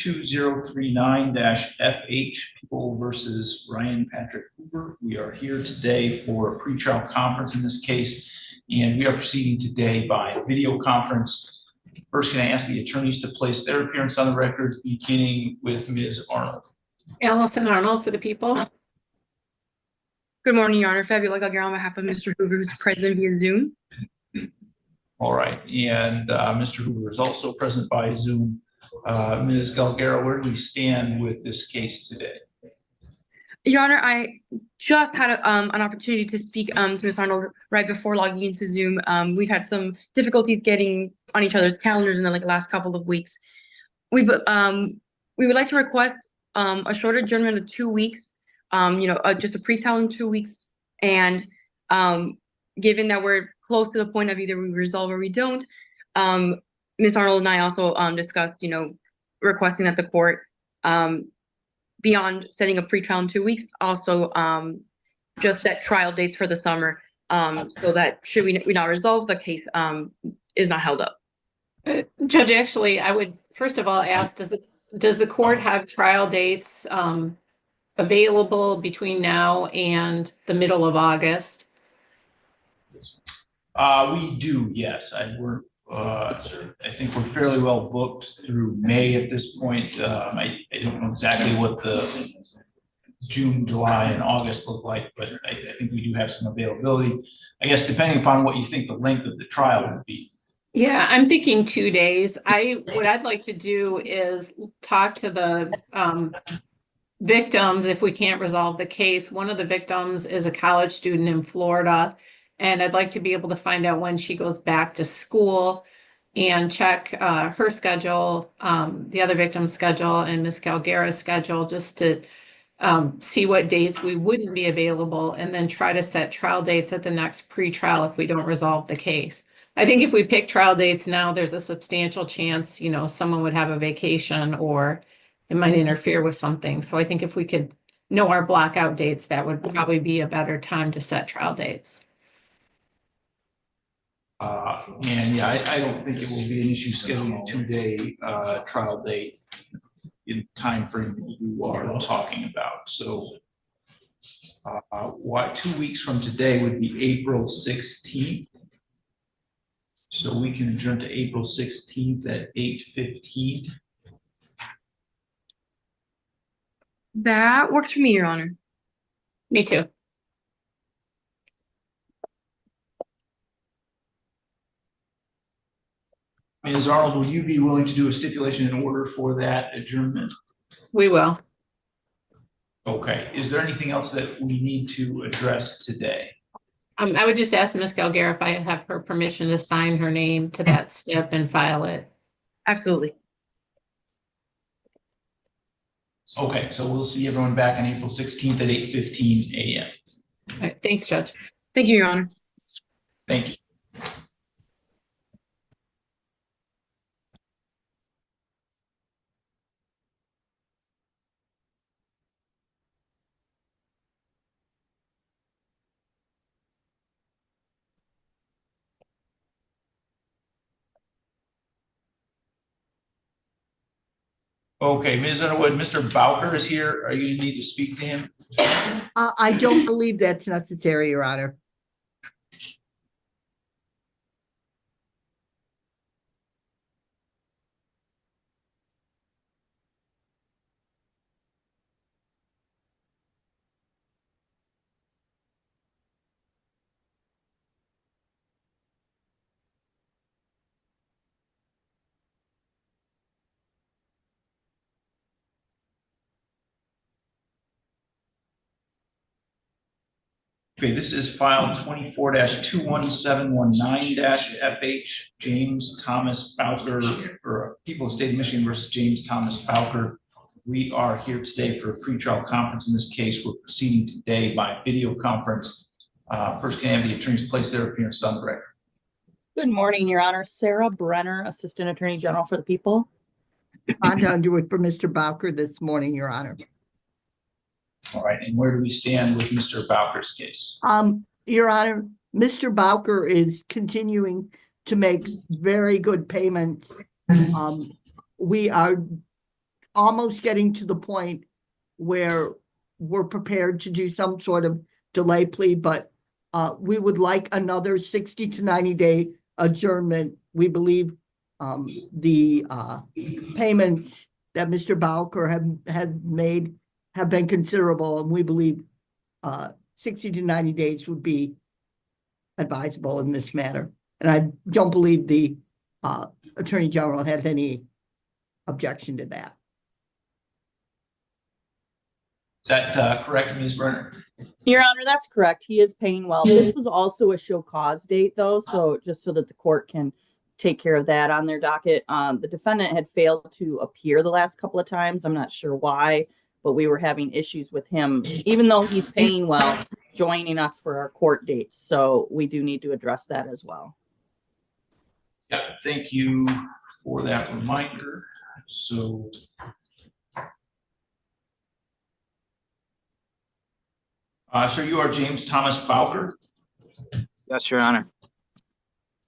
22039-FH, People versus Ryan Patrick Hoover. We are here today for a pretrial conference in this case, and we are proceeding today by video conference. First, can I ask the attorneys to place their appearance on the record, beginning with Ms. Arnold. Allison Arnold for the people. Good morning, Your Honor. Fabiola Galguero on behalf of Mr. Hoover, who's present via Zoom. All right, and Mr. Hoover is also present by Zoom. Ms. Galguero, where do we stand with this case today? Your Honor, I just had an opportunity to speak to Ms. Arnold right before logging into Zoom. We've had some difficulties getting on each other's calendars in the last couple of weeks. We would like to request a short adjournment of 2 weeks, just a pre-trial in 2 weeks. And given that we're close to the point of either we resolve or we don't, Ms. Arnold and I also discussed, requesting that the court, beyond setting a pre-trial in 2 weeks, also just set trial dates for the summer, so that should we not resolve, the case is not held up. Judge, actually, I would first of all ask, does the court have trial dates available between now and the middle of August? We do, yes. I think we're fairly well booked through May at this point. I don't know exactly what the June, July, and August look like, but I think we do have some availability. I guess depending upon what you think the length of the trial would be. Yeah, I'm thinking 2 days. What I'd like to do is talk to the victims if we can't resolve the case. One of the victims is a college student in Florida, and I'd like to be able to find out when she goes back to school and check her schedule, the other victim's schedule, and Ms. Galguero's schedule, just to see what dates we wouldn't be available, and then try to set trial dates at the next pre-trial if we don't resolve the case. I think if we pick trial dates now, there's a substantial chance, someone would have a vacation or it might interfere with something. So I think if we could know our blackout dates, that would probably be a better time to set trial dates. And yeah, I don't think it will be an issue scheduling a 2-day trial date in time frame that you are talking about. So 2 weeks from today would be April 16th. So we can adjourn to April 16th at 8:15. That works for me, Your Honor. Me too. Ms. Arnold, would you be willing to do a stipulation in order for that adjournment? We will. Okay. Is there anything else that we need to address today? I would just ask Ms. Galguero if I have her permission to sign her name to that stip and file it. Absolutely. Okay, so we'll see everyone back on April 16th at 8:15 a.m. All right, thanks, Judge. Thank you, Your Honor. Thank you. Okay, Ms. Underwood, Mr. Bowker is here. Are you going to need to speak to him? I don't believe that's necessary, Your Honor. Okay, this is file 24-21719-FH, James Thomas Bowker, or People of the State of Michigan versus James Thomas Bowker. We are here today for a pretrial conference in this case. We're proceeding today by video conference. First, can I have the attorneys place their appearance on the record? Good morning, Your Honor. Sarah Brenner, Assistant Attorney General for the People. Rhonda Underwood for Mr. Bowker this morning, Your Honor. All right, and where do we stand with Mr. Bowker's case? Your Honor, Mr. Bowker is continuing to make very good payments. We are almost getting to the point where we're prepared to do some sort of delay plea, but we would like another 60 to 90-day adjournment. We believe the payments that Mr. Bowker had made have been considerable, and we believe 60 to 90 days would be advisable in this matter. And I don't believe the Attorney General has any objection to that. Is that correct, Ms. Brenner? Your Honor, that's correct. He is paying well. This was also a show cause date though, so just so that the court can take care of that on their docket. The defendant had failed to appear the last couple of times. I'm not sure why, but we were having issues with him, even though he's paying well, joining us for our court dates. So we do need to address that as well. Yeah, thank you for that reminder. So sir, you are James Thomas Bowker. Yes, Your Honor.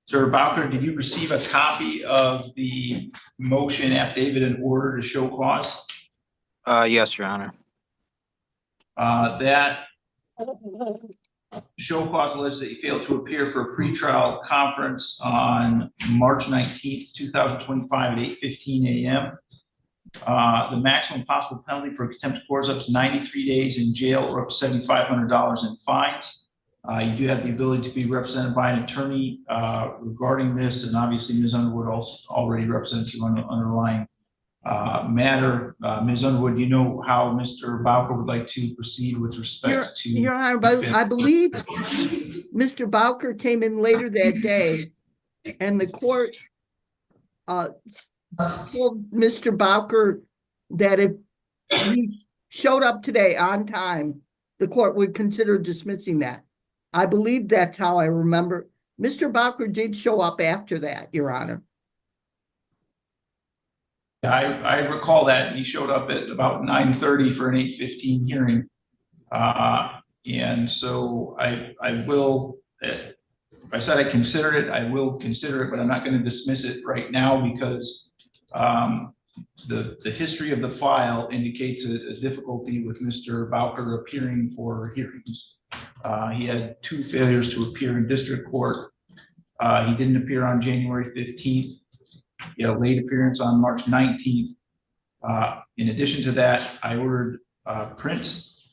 Sir Bowker, did you receive a copy of the motion, affidavit, and order to show cause? Yes, Your Honor. That show cause alleges that you failed to appear for a pretrial conference on March 19th, 2025 at 8:15 a.m. The maximum possible penalty for contempt of court is up to 93 days in jail or up to $7,500 in fines. You do have the ability to be represented by an attorney regarding this, and obviously Ms. Underwood also already represents you on the underlying matter. Ms. Underwood, you know how Mr. Bowker would like to proceed with respect to... Your Honor, I believe Mr. Bowker came in later that day, and the court told Mr. Bowker that if he showed up today on time, the court would consider dismissing that. I believe that's how I remember. Mr. Bowker did show up after that, Your Honor. I recall that he showed up at about 9:30 for an 8:15 hearing. And so I will, if I said I considered it, I will consider it, but I'm not going to dismiss it right now because the history of the file indicates a difficulty with Mr. Bowker appearing for hearings. He had 2 failures to appear in district court. He didn't appear on January 15th. He had a late appearance on March 19th. In addition to that, I ordered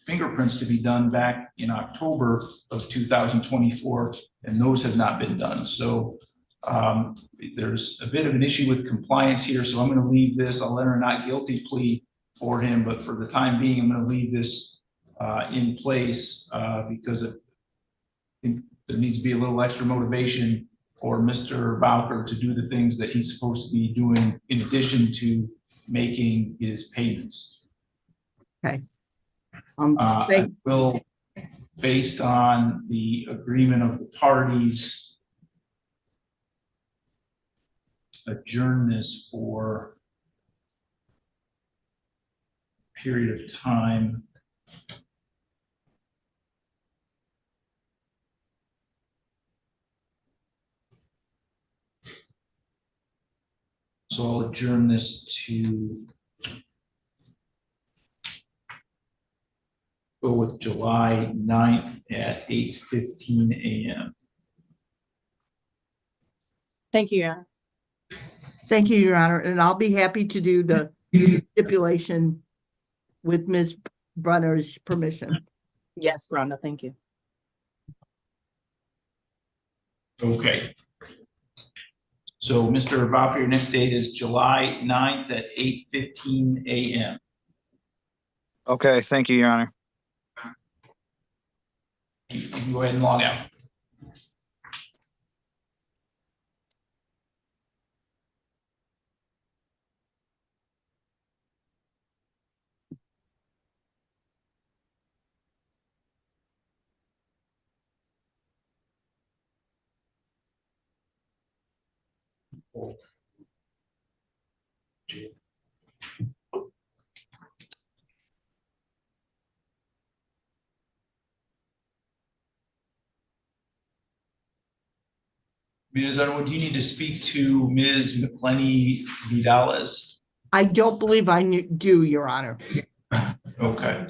fingerprints to be done back in October of 2024, and those have not been done. So there's a bit of an issue with compliance here, so I'm going to leave this. I'll enter a not guilty plea for him, but for the time being, I'm going to leave this in place because I think there needs to be a little extra motivation for Mr. Bowker to do the things that he's supposed to be doing in addition to making his payments. Okay. I will, based on the agreement of the parties, adjourn this for a period of time. So I'll adjourn this to go with July 9th at 8:15 a.m. Thank you, Your Honor. Thank you, Your Honor. And I'll be happy to do the stipulation with Ms. Brenner's permission. Yes, Rhonda, thank you. Okay. So Mr. Bowker, your next date is July 9th at 8:15 a.m. Okay, thank you, Your Honor. You can go ahead and log out. Ms. Underwood, you need to speak to Ms. McClenny Vidales. I don't believe I do, Your Honor. Okay.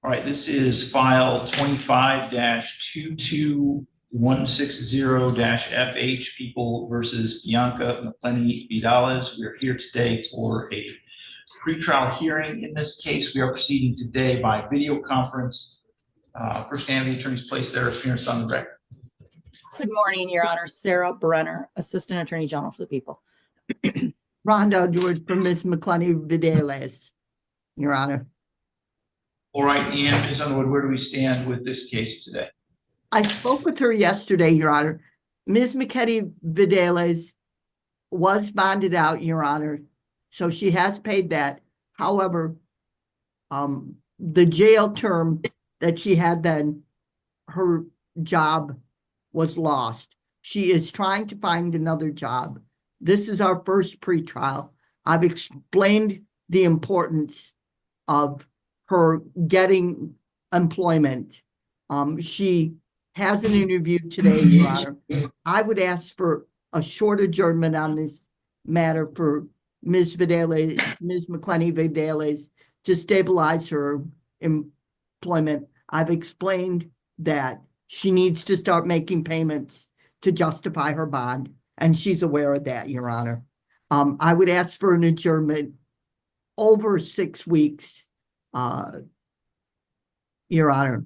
All right, this is file 25-22160-FH, People versus Bianca McClenny Vidales. We are here today for a pretrial hearing. In this case, we are proceeding today by video conference. First, can I have the attorney's place their appearance on the record? Good morning, Your Honor. Sarah Brenner, Assistant Attorney General for the People. Rhonda Edwards for Ms. McClenny Vidales, Your Honor. All right, Ian, Ms. Underwood, where do we stand with this case today? I spoke with her yesterday, Your Honor. Ms. McClenny Vidales was bonded out, Your Honor, so she has paid that. However, the jail term that she had then, her job was lost. She is trying to find another job. This is our first pretrial. I've explained the importance of her getting employment. She has an interview today, Your Honor. I would ask for a short adjournment on this matter for Ms. Vidales, Ms. McClenny Vidales, to stabilize her employment. I've explained that she needs to start making payments to justify her bond, and she's aware of that, Your Honor. I would ask for an adjournment over 6 weeks, Your Honor.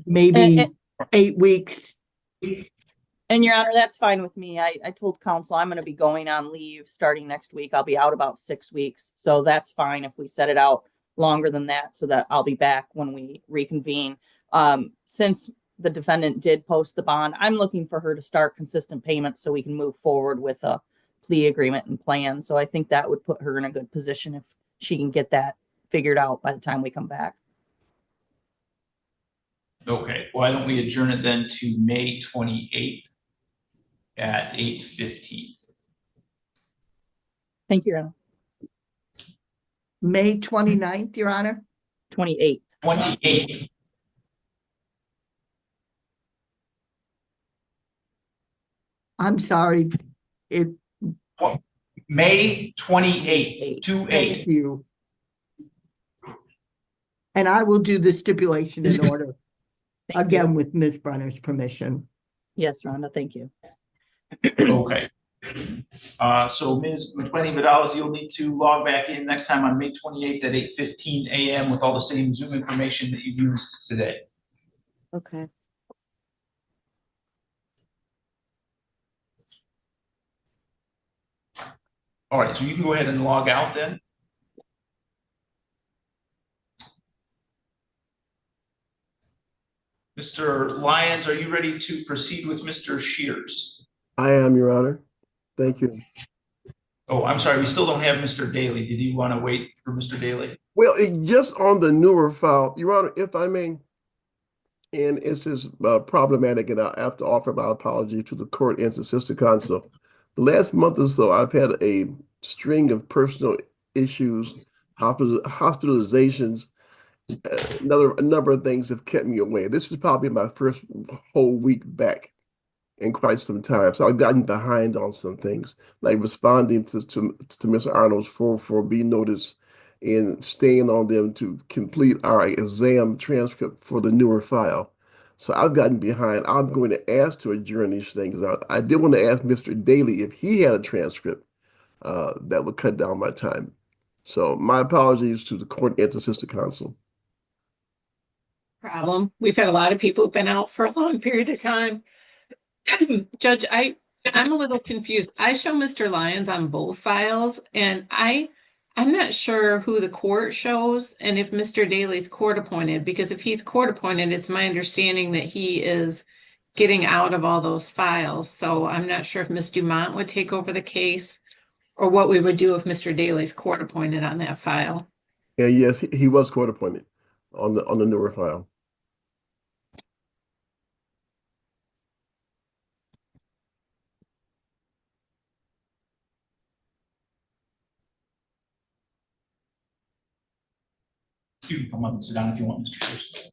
Maybe 8 weeks. And Your Honor, that's fine with me. I told counsel I'm going to be going on leave starting next week. I'll be out about 6 weeks. So that's fine if we set it out longer than that so that I'll be back when we reconvene. Since the defendant did post the bond, I'm looking for her to start consistent payments so we can move forward with a plea agreement and plan. So I think that would put her in a good position if she can get that figured out by the time we come back. Okay, why don't we adjourn it then to May 28th at 8:15? Thank you, Your Honor. May 29th, Your Honor. 28th. 28th. I'm sorry. May 28th, 2/8. Thank you. And I will do the stipulation in order, Thank again, you. with Ms. Brenner's permission. Yes, Rhonda, thank you. Okay. So Ms. McClenny Vidales, you'll need to log back in next time on May 28th at 8:15 a.m. with all the same Zoom information that you used today. Okay. All right, so you can go ahead and log out then. Mr. Lyons, are you ready to proceed with Mr. Shears? I am, Your Honor. Thank you. Oh, I'm sorry, we still don't have Mr. Daly. Did you want to wait for Mr. Daly? Well, just on the newer file, Your Honor, if I may, and this is problematic, and I have to offer my apology to the court and to Sister Counsel. The last month or so, I've had a string of personal issues, hospitalizations, a number of things have kept me away. This is probably my first whole week back in quite some time. So I've gotten behind on some things, like responding to Mr. Arnold's 404B notice and staying on them to complete our exam transcript for the newer file. So I've gotten behind. I'm going to ask to adjourn these things out. I did want to ask Mr. Daly if he had a transcript that would cut down my time. So my apologies to the court and to Sister Counsel. Problem. We've had a lot of people who've been out for a long period of time. Judge, I'm a little confused. I show Mr. Lyons on both files, and I'm not sure who the court shows and if Mr. Daly's court appointed, because if he's court appointed, it's my understanding that he is getting out of all those files. So I'm not sure if Ms. Dumont would take over the case or what we would do if Mr. Daly's court appointed on that file. Yeah, yes, he was court appointed on the newer file. You can come up and sit down if you want, Mr. Pierce.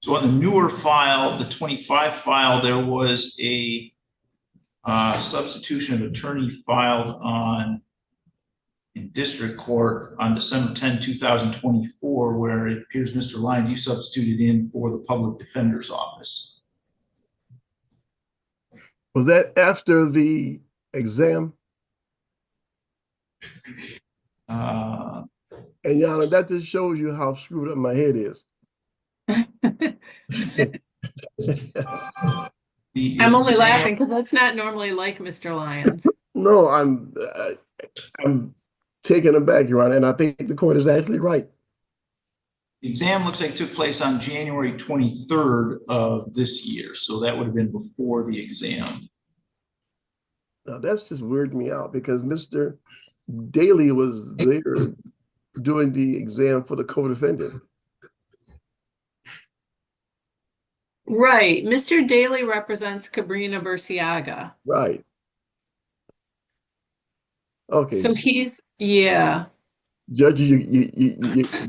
So on the newer file, the 25 file, there was a substitution of attorney filed on in district court on December 10, 2024, where it appears, Mr. Lyons, you substituted in for the public defender's office. Was that after the exam? Uh, And Your Honor, that just shows you how screwed up my head is. I'm only laughing because that's not normally like Mr. Lyons. No, I'm taken aback, Your Honor, and I think the court is actually right. The exam looks like it took place on January 23rd of this year, so that would have been before the exam. Now that's just weirding me out because Mr. Daly was there doing the exam for the co-defendant. Right. Mr. Daly represents Cabrina Burciaga. Right. Okay. So he's, yeah, Judge, you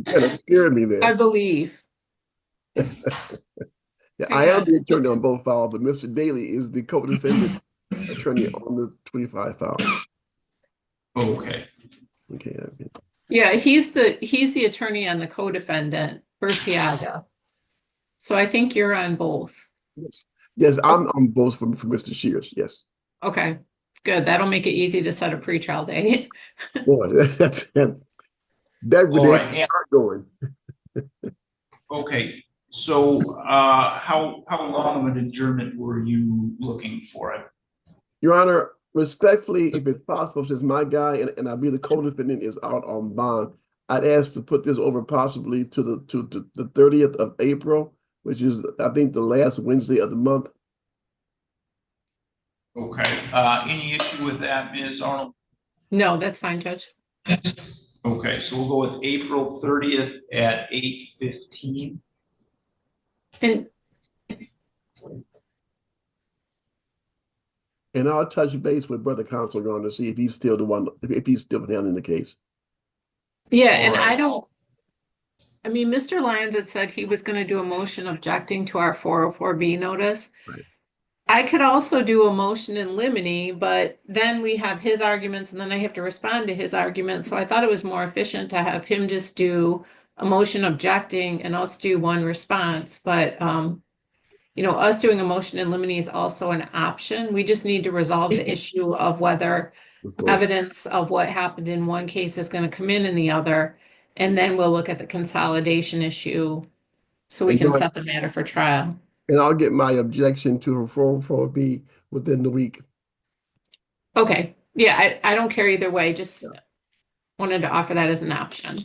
kind of scared me there. I believe. Yeah, I am the attorney on both files, but Mr. Daly is the co-defendant attorney on the 25 files. Okay. Okay. Yeah, he's the attorney on the co-defendant, Burciaga. So I think you're on both. Yes. Yes, I'm on both for Mr. Shears. Yes. Okay, good. That'll make it easy to set a pretrial date. Boy, that would Right. start going. Okay. So how long of an adjournment were you looking for? Your Honor, respectfully, if it's possible, since my guy and I be the co-defendant is out on bond, I'd ask to put this over possibly to the 30th of April, which is I think the last Wednesday of the month. Okay. Any issue with that, Ms. Arnold? No, that's fine, Judge. Okay, so we'll go with April 30th at 8:15. And And I'll touch base with Brother Counsel on to see if he's still the one, if he's still handling the case. yeah, and Alright. I mean, Mr. Lyons had said he was going to do a motion objecting to our 404B notice. Right. I could also do a motion in limine, but then we have his arguments and then I have to respond to his arguments. So I thought it was more efficient to have him just do a motion objecting and us do one response. But, you know, us doing a motion in limine is also an option. We just need to resolve the issue of whether evidence of what happened in one case is going to come in the other. And then we'll look at the consolidation issue so we And can George- set the matter for trial. And I'll get my objection to her 404B within the week. Okay, yeah, I don't care either way, just wanted to offer that as an option.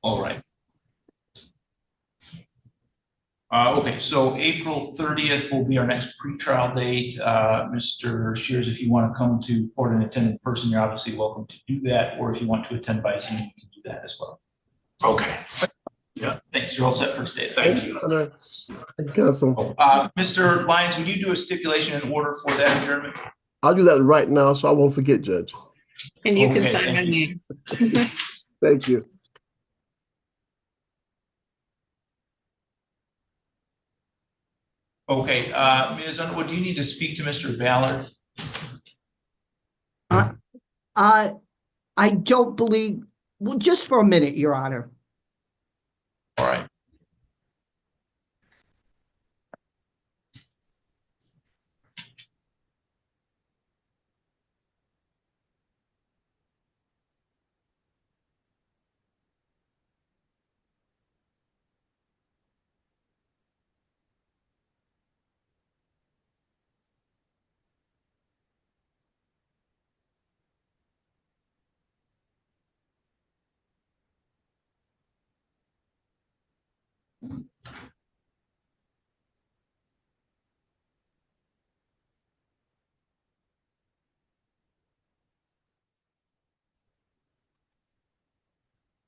All right. Okay, so April 30th will be our next pretrial date. Mr. Shears, if you want to come to court and attend in person, you're obviously welcome to do that. Or if you want to attend by Zoom, you can do that as well. Okay. Yeah, thanks. You're all set for today. Thank you. Honor. Thank you, Counsel. Mr. Lyons, would you do a stipulation in order for that adjournment? I'll do that right now so I won't forget, Judge. And you can Okay, sign my thank you. name. Thank you. Okay, Ms. Underwood, do you need to speak to Mr. Ballard? I don't believe, well, just for a minute, Your Honor. All right.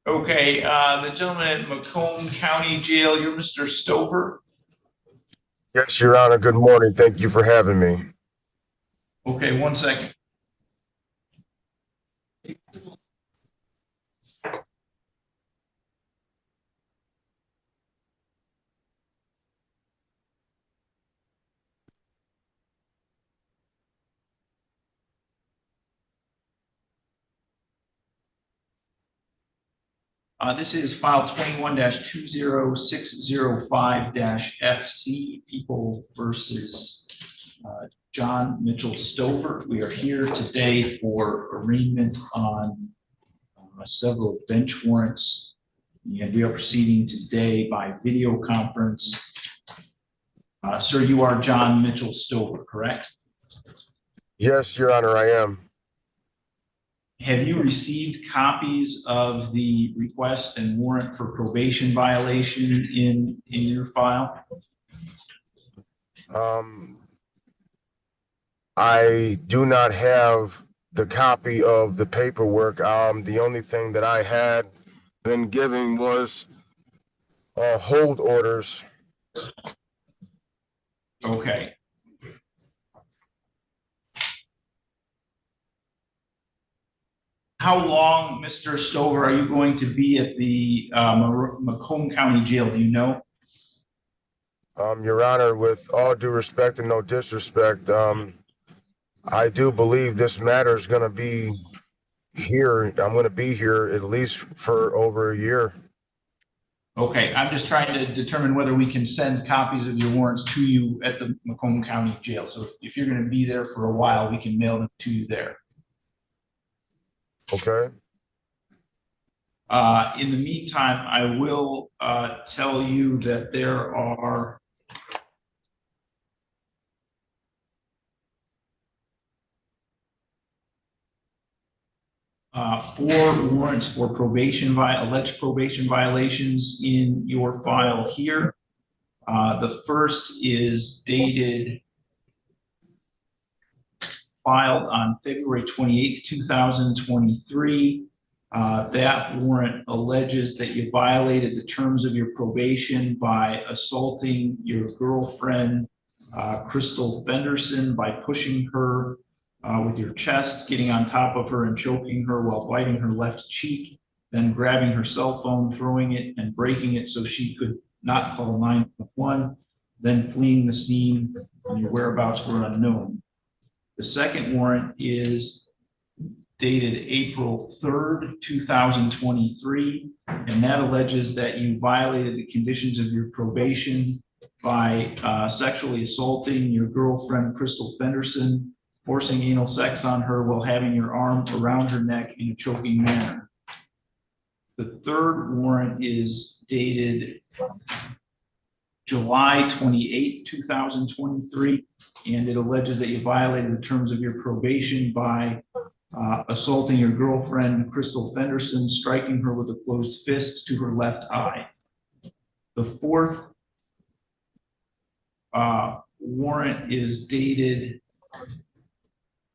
Okay, the gentleman at Macomb County Jail, you're Mr. Stover? Yes, Your Honor. Good morning. Thank you for having me. Okay, 1 second. This is file 21-20605-FC, People versus John Mitchell Stover. We are here today for arraignment on several bench warrants, and we are proceeding today by video conference. Sir, you are John Mitchell Stover, correct? Yes, Your Honor, I am. Have you received copies of the request and warrant for probation violation in your file? I do not have the copy of the paperwork. The only thing that I had been given was hold orders. Okay. How long, Mr. Stover, are you going to be at the Macomb County Jail? Do you know? Your Honor, with all due respect and no disrespect, I do believe this matter is going to be here. I'm going to be here at least for over a year. Okay, I'm just trying to determine whether we can send copies of your warrants to you at the Macomb County Jail. So if you're going to be there for a while, we can mail them to you there. Okay. In the meantime, I will tell you that there are four warrants for alleged probation violations in your file here. The first is filed on February 28th, 2023. That warrant alleges that you violated the terms of your probation by assaulting your girlfriend, Crystal Fenderson, by pushing her with your chest, getting on top of her and choking her while biting her left cheek, then grabbing her cell phone, throwing it and breaking it so she could not call 911, then fleeing the scene, and your whereabouts were unknown. The second warrant is dated April 3rd, 2023, and that alleges that you violated the conditions of your probation by sexually assaulting your girlfriend, Crystal Fenderson, forcing anal sex on her while having your arm around her neck in a choking manner. The third warrant is dated July 28th, 2023, and it alleges that you violated the terms of your probation by assaulting your girlfriend, Crystal Fenderson, striking her with a closed fist to her left eye. The fourth warrant is dated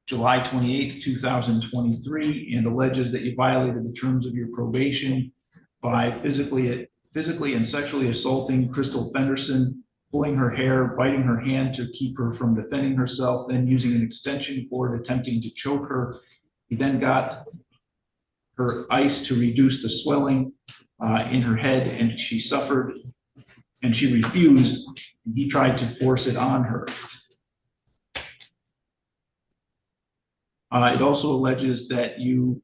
July 28th, 2023, and alleges that you violated the terms of your probation by physically and sexually assaulting Crystal Fenderson, pulling her hair, biting her hand to keep her from defending herself, then using an extension cord attempting to choke her. He then got her ice to reduce the swelling in her head, and she suffered, and she refused, and he tried to force it on her. It also alleges that you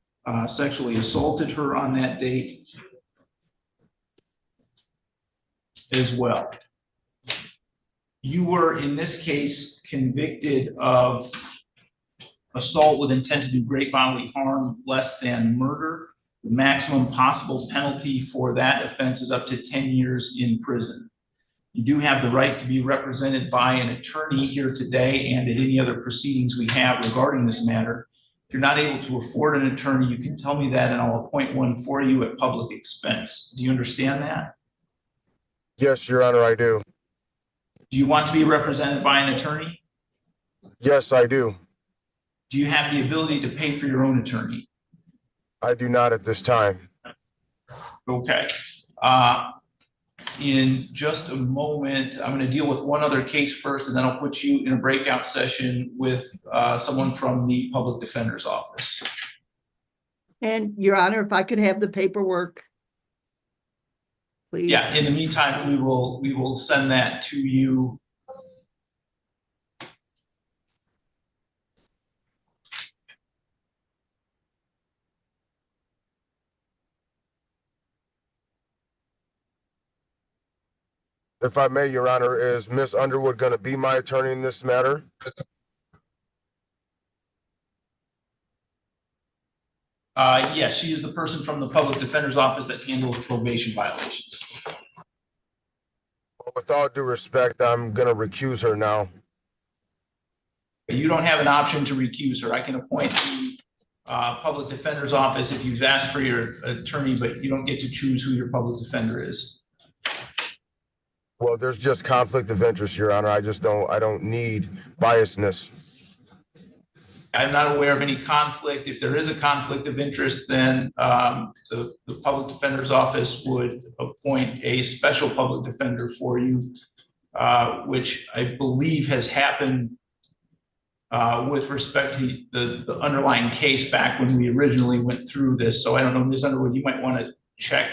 sexually assaulted her on that date as well. You were, in this case, convicted of assault with intent to do great bodily harm less than murder. The maximum possible penalty for that offense is up to 10 years in prison. You do have the right to be represented by an attorney here today and at any other proceedings we have regarding this matter. If you're not able to afford an attorney, you can tell me that and I'll appoint one for you at public expense. Do you understand that? Yes, Your Honor, I do. Do you want to be represented by an attorney? Yes, I do. Do you have the ability to pay for your own attorney? I do not at this time. Okay. In just a moment, I'm going to deal with one other case first, and then I'll put you in a breakout session with someone from the public defender's office. And Your Honor, if I could have the paperwork, please. Yeah, in the meantime, we will send that to you. If I may, Your Honor, is Miss Underwood going to be my attorney in this matter? Yes, she is the person from the public defender's office that handles probation violations. With all due respect, I'm going to recuse her now. You don't have an option to recuse her. I can appoint the public defender's office if you've asked for your attorney, but you don't get to choose who your public defender is. Well, there's just conflict of interest, Your Honor. I don't need biasness. I'm not aware of any conflict. If there is a conflict of interest, then the public defender's office would appoint a special public defender for you, which I believe has happened with respect to the underlying case back when we originally went through this. So I don't know, Ms. Underwood, you might want to check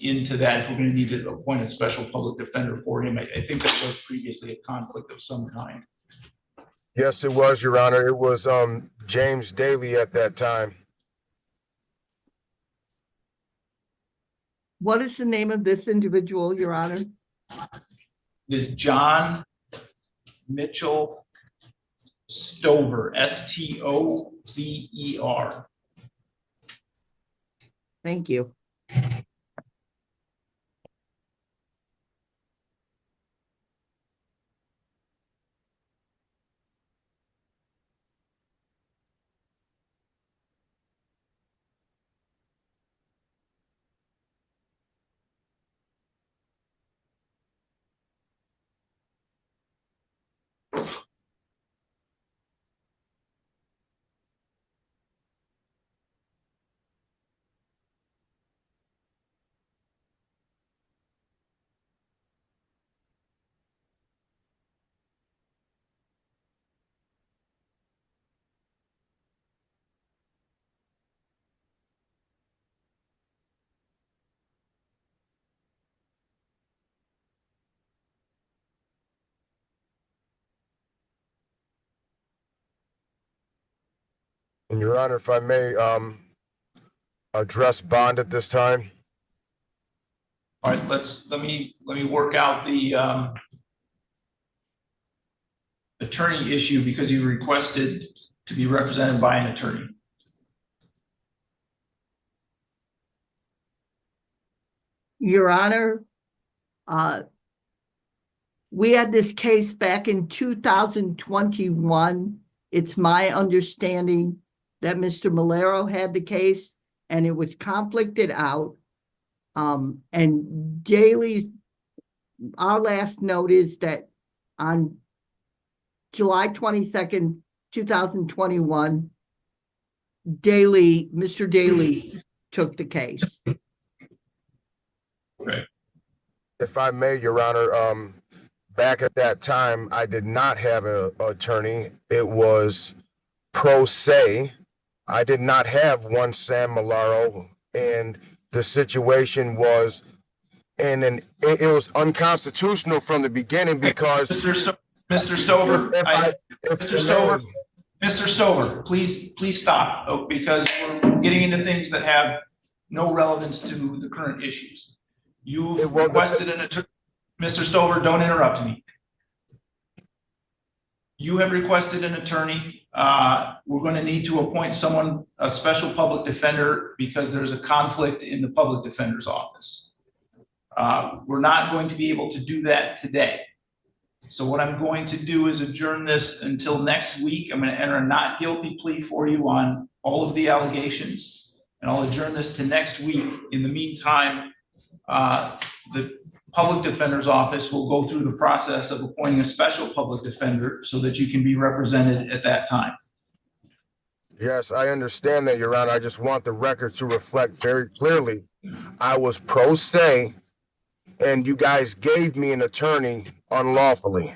into that if we're going to need to appoint a special public defender for him. I think that was previously a conflict of some kind. Yes, it was, Your Honor. It was James Daly at that time. What is the name of this individual, Your Honor? It is John Mitchell Stover, Stover. Thank you. And Your Honor, if I may address bond at this time. All right, let me work out the attorney issue because you requested to be represented by an attorney. Your Honor, we had this case back in 2021. It's my understanding that Mr. Malero had the case and it was conflicted out. And Daly's, our last note is that on July 22nd, 2021, Mr. Daly took the case. Okay. If I may, Your Honor, back at that time, I did not have an attorney. It was pro se. I did not have one Sam Malaro, and the situation was, it was unconstitutional from the beginning because Mr. Stover, Mr. Stover, please stop because we're getting into things that have no relevance to the current issues. You requested an attorney. Mr. Stover, don't interrupt me. You have requested an attorney. We're going to need to appoint someone, a special public defender, because there's a conflict in the public defender's office. We're not going to be able to do that today. So what I'm going to do is adjourn this until next week. I'm going to enter a not guilty plea for you on all of the allegations, and I'll adjourn this to next week. In the meantime, the public defender's office will go through the process of appointing a special public defender so that you can be represented at that time. Yes, I understand that, Your Honor. I just want the record to reflect very clearly I was pro se, and you guys gave me an attorney unlawfully.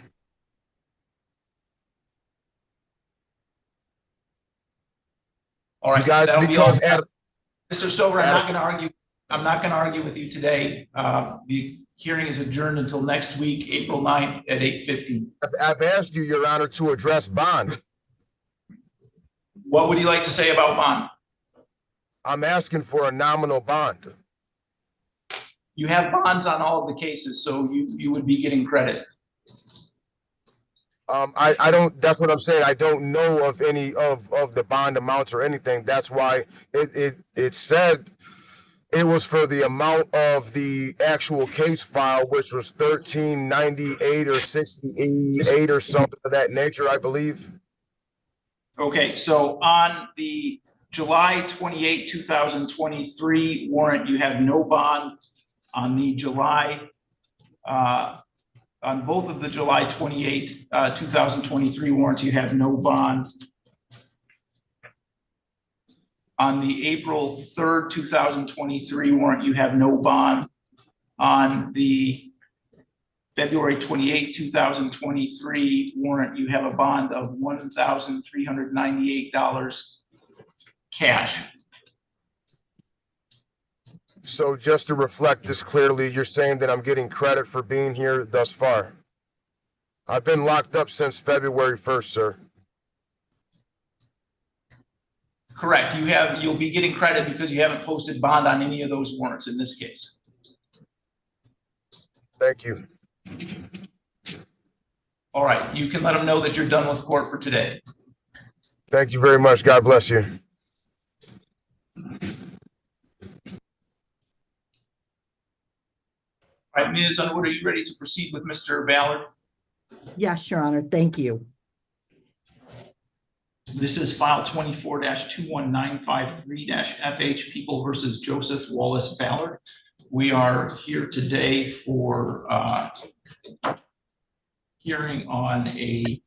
All right, You guys, that'll be all. because at, Mr. Stover, I'm at- not gonna argue, I'm not gonna argue with you today. The hearing is adjourned until next week, April 9th at 8:50. I've asked you, Your Honor, to address bond. What would you like to say about bond? I'm asking for a nominal bond. You have bonds on all of the cases, so you would be getting credit. I don't, that's what I'm saying. I don't know of any of the bond amounts or anything. That's why it said it was for the amount of the actual case file, which was 1398 or 68 or something of that nature, I believe. Okay, so on the July 28, 2023 warrant, you have no bond. On the on both of the July 28, 2023 warrants, you have no bond. On the April 3rd, 2023 warrant, you have no bond. On the February 28, 2023 warrant, you have a bond of $1,398 cash. So just to reflect this clearly, you're saying that I'm getting credit for being here thus far. I've been locked up since February 1st, sir. Correct. You'll be getting credit because you haven't posted bond on any of those warrants in this case. Thank you. All right, you can let them know that you're done with court for today. Thank you very much. God bless you. All right, Ms. Underwood, are you ready to proceed with Mr. Ballard? Yes, Your Honor, thank you. This is file 24-21953-FH People versus Joseph Wallace Ballard. We are here today for hearing on a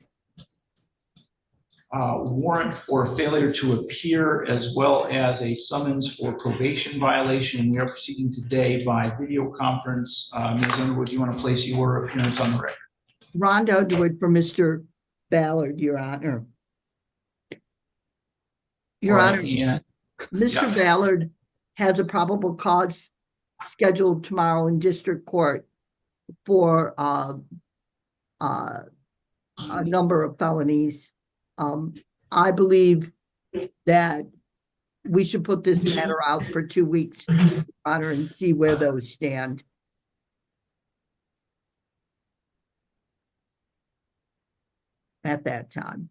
warrant for failure to appear, as well as a summons for probation violation. We are proceeding today by video conference. Ms. Underwood, do you want to place your appearance on the record? Rhonda Underwood for Mr. Ballard, Your Honor. Your All right, Honor, and Mr. Ballard has a probable cause scheduled tomorrow in district court for a number of felonies. I believe that we should put this matter out for 2 weeks, Your Honor, and see where those stand. At that time.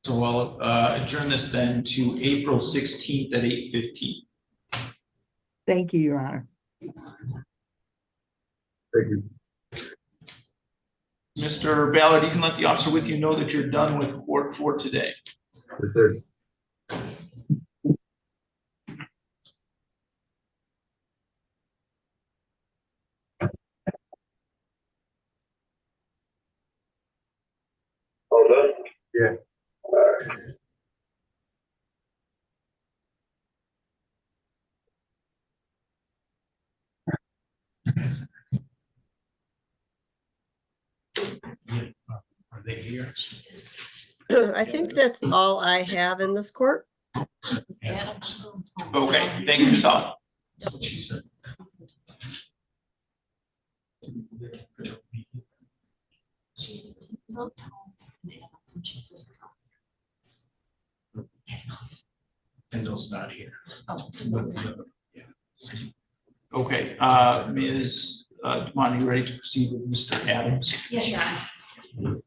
so I'll adjourn this then to April 16th at 8:15. Thank you, Your Honor. Thank you. Mr. Ballard, you can let the officer with you know that you're done with court for today. All done? Yeah. All right. Are they here? I think that's all I have in this court. Okay, thank you, Ms. Allen. That's what she said. Kendall's not here. Okay, Ms. Dumont, you ready to proceed with Mr. Adams? Yes, Your Honor.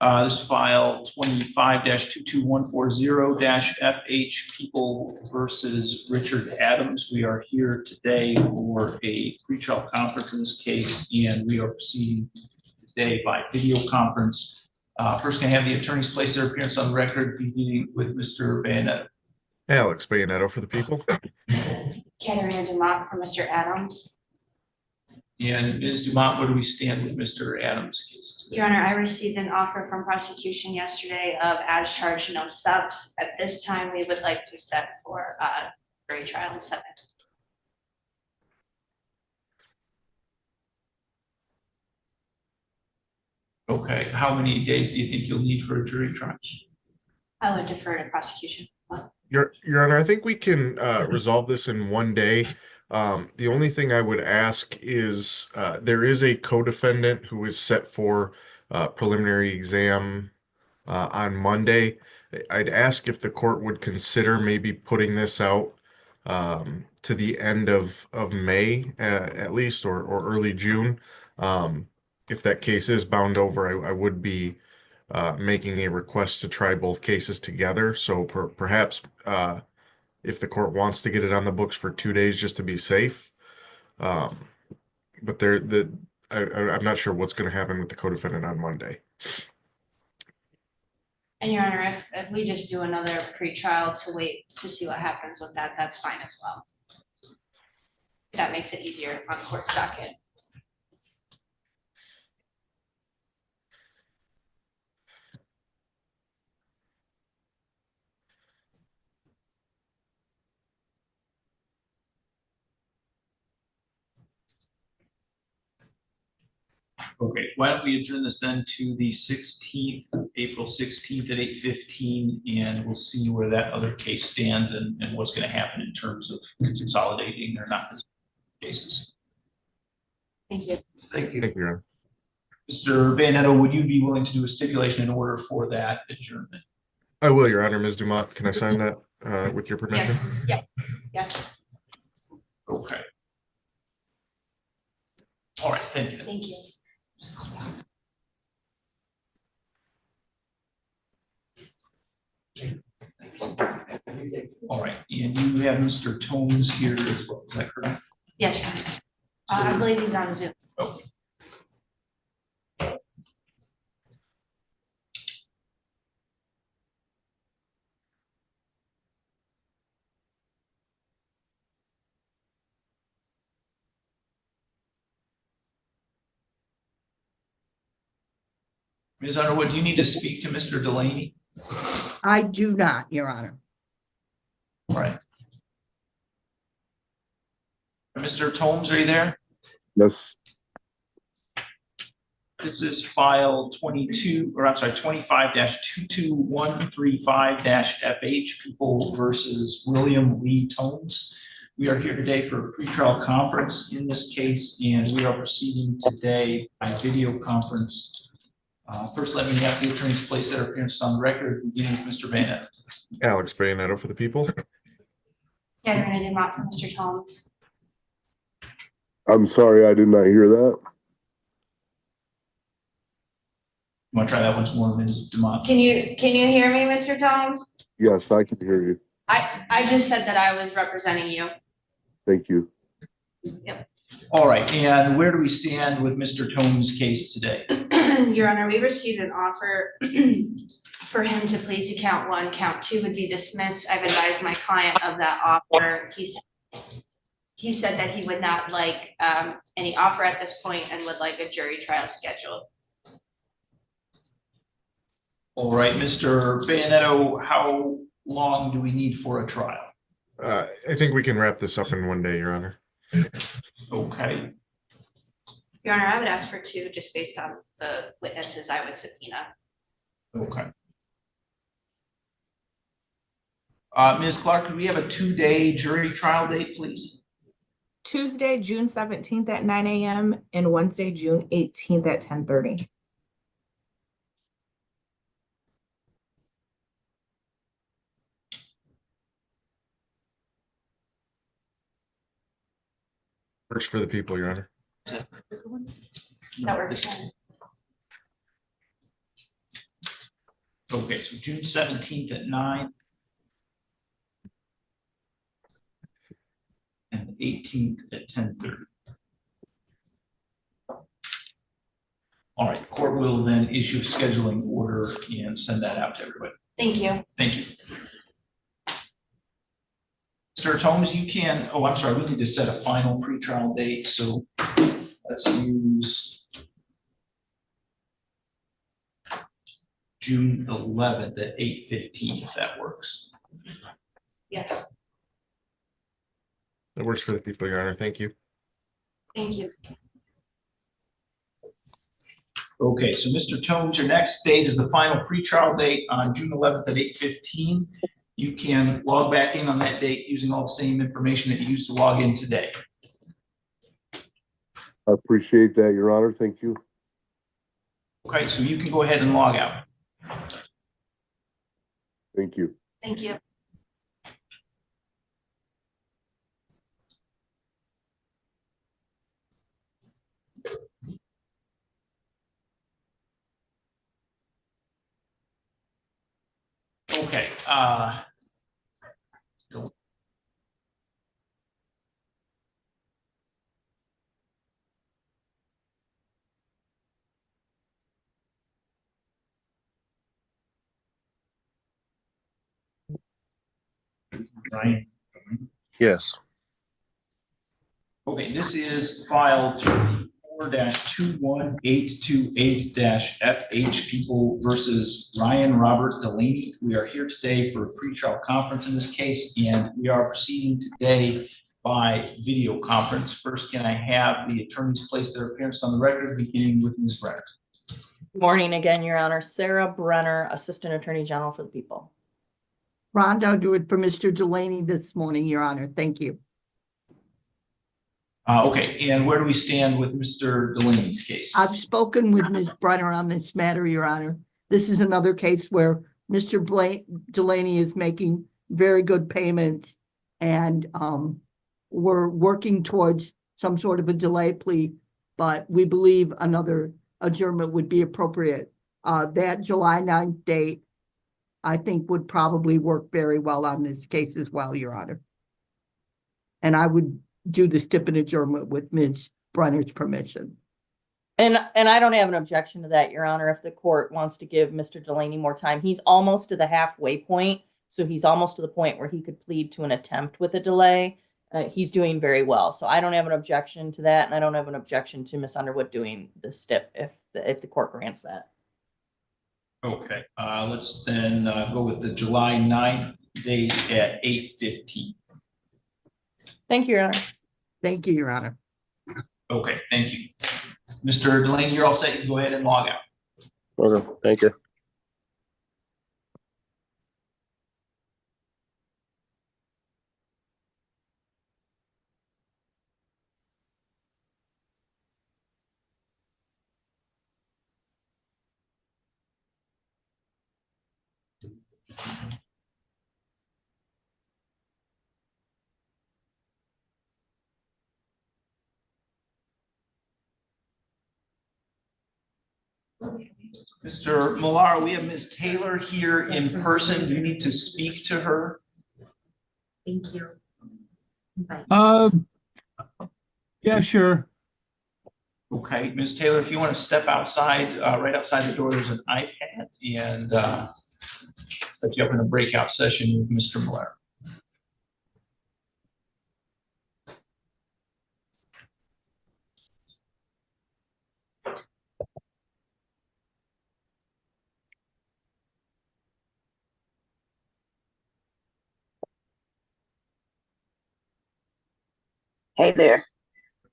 This file 25-22140-FH People versus Richard Adams. We are here today for a pretrial conference in this case, and we are proceeding today by video conference. First, can I have the attorneys place their appearance on record, beginning with Mr. Bayonet? Alex Bayonet for the people. Katerina Dumont for Mr. Adams. And Ms. Dumont, where do we stand with Mr. Adams' case today? Your Honor, I received an offer from prosecution yesterday of as charged, no subs. At this time, we would like to set for jury trial in 7. Okay, how many days do you think you'll need for a jury trial? I would defer to prosecution. Your Honor, I think we can resolve this in one day. The only thing I would ask is there is a co-defendant who is set for preliminary exam on Monday. I'd ask if the court would consider maybe putting this out to the end of May at least, or early June. If that case is bound over, I would be making a request to try both cases together. So perhaps if the court wants to get it on the books for 2 days just to be safe. But I'm not sure what's going to happen with the co-defendant on Monday. And Your Honor, if we just do another pre-trial to wait to see what happens with that, that's fine as well. That makes it easier on court's docket. Okay, why don't we adjourn this then to the 16th, April 16th at 8:15, and we'll see where that other case stands and what's going to happen in terms of consolidating or not cases. Thank you. Thank you. Thank you, Your Honor. Mr. Bayonet, would you be willing to do a stipulation in order for that adjournment? I will, Your Honor. Ms. Dumont, can I sign that with your permission? Yes. Yep. Yes. Okay. All right, thank you. Thank you. All right, and you have Mr. Tomes here as well, is that correct? Yes, Your Honor. I believe he's on Zoom. Okay. Ms. Underwood, do you need to speak to Mr. Delaney? I do not, Your Honor. All right. Mr. Tomes, are you there? Yes. This is file 25-22135-FH, People versus William Lee Tomes. We are here today for a pretrial conference in this case, and we are proceeding today by video conference. First, let me ask the attorneys to place their appearance on record, beginning with Mr. Bayonet. Alex Bayonet for the people. Katerina Dumont for Mr. Tomes. I'm sorry, I did not hear that. Want to try that once more, Ms. Dumont? Can you hear me, Mr. Tomes? Yes, I can hear you. I just said that I was representing you. Thank you. Yep. All right, and where do we stand with Mr. Tomes' case today? Your Honor, we received an offer for him to plead to count 1, count 2 would be dismissed. I've advised my client of that offer. He said that he would not like any offer at this point and would like a jury trial scheduled. All right, Mr. Bayonetto, how long do we need for a trial? I think we can wrap this up in one day, Your Honor. Okay. Your Honor, I would ask for 2 just based on the witnesses I would subpoena. Okay. Ms. Clark, could we have a 2-day jury trial date, please? Tuesday, June 17th at 9 a.m. and Wednesday, June 18th at 10:30. Works for the people, Your Honor. That works. Okay, so June 17th at 9. And the 18th at 10:30. All right, the court will then issue a scheduling order and send that out to everybody. Thank you. Thank you. Mr. Holmes, you can, oh, I'm sorry, we need to set a final pretrial date, so let's use June 11th at 8:15, if that works. Yes, That works for the people, Your Honor. Thank you. thank you. Okay, so Mr. Tomes, your next date is the final pretrial date on June 11th at 8:15. You can log back in on that date using all the same information that you used to log in today. I appreciate that, Your Honor. Thank you. Okay, so you can go ahead and log out. Thank you. Thank you. Okay, Ryan. Yes. Okay, this is file 24-21828-FH People versus Ryan Robert Delaney. We are here today for a pretrial conference in this case, and we are proceeding today by video conference. First, can I have the attorneys place their appearance on the record, beginning with Ms. Brenner? Good morning again, Your Honor. Sarah Brenner, Assistant Attorney General for the People. Rhonda, I'll do it for Mr. Delaney this morning, Your Honor. Thank you. Okay, and where do we stand with Mr. Delaney's case? I've spoken with Ms. Brenner on this matter, Your Honor. This is another case where Mr. Delaney is making very good payments, and we're working towards some sort of a delay plea, but we believe another adjournment would be appropriate. That July 9th date, I think, would probably work very well on this case as well, Your Honor. And I would do the stipend adjournment with Ms. Brenner's permission. And I don't have an objection to that, Your Honor, if the court wants to give Mr. Delaney more time. He's almost to the halfway point, so he's almost to the point where he could plead to an attempt with a delay. He's doing very well, so I don't have an objection to that, and I don't have an objection to Ms. Underwood doing the stip if the court grants that. Okay, let's then go with the July 9th date at 8:15. Thank you, Your Honor. Thank you, Your Honor. Okay, thank you. Mr. Delaney, you're all set. You can go ahead and log out. Okay, thank you. Mr. Millar, we have Ms. Taylor here in person. You need to speak to her. Thank you. Yeah, sure. Okay, Ms. Taylor, if you want to step outside, right outside the door, there's an iPad, and set you up in a breakout session with Mr. Millar. Hey there.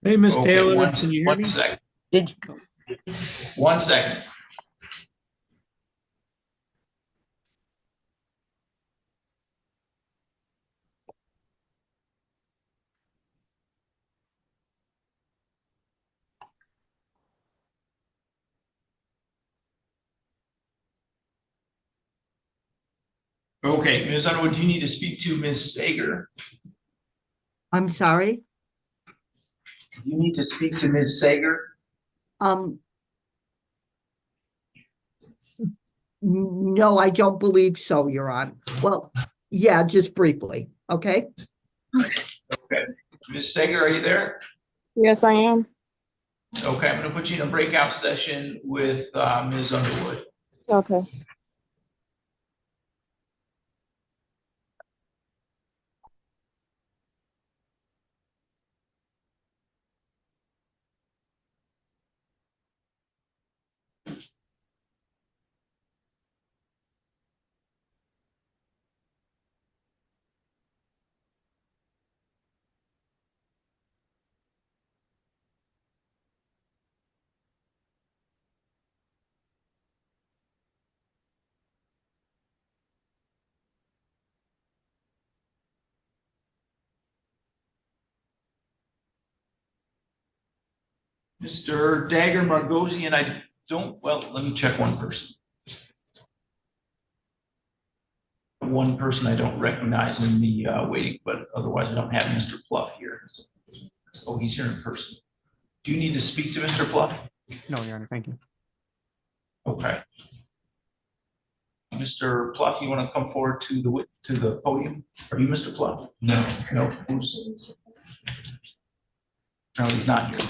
Hey, Miss Okay, Taylor, can you hear one me? second. Did 1 second. Okay, Ms. Underwood, do you need to speak to Ms. Sager? I'm sorry. You need to speak to Ms. Sager? No, I don't believe so, Your Honor. Well, yeah, just briefly, okay? Okay. Ms. Sager, are you there? Yes, I am. Okay, I'm gonna put you in a breakout session with Ms. Underwood. Okay. Mr. Dagger Margosian, I don't, well, let me check one person. One person I don't recognize in the waiting, but otherwise I don't have Mr. Pluff here. Oh, he's here in person. Do you need to speak to Mr. Pluff? No, Your Honor, thank you. Okay. Mr. Pluff, you want to come forward to the podium? Are you Mr. Pluff? No. No. Who's? No, he's not here.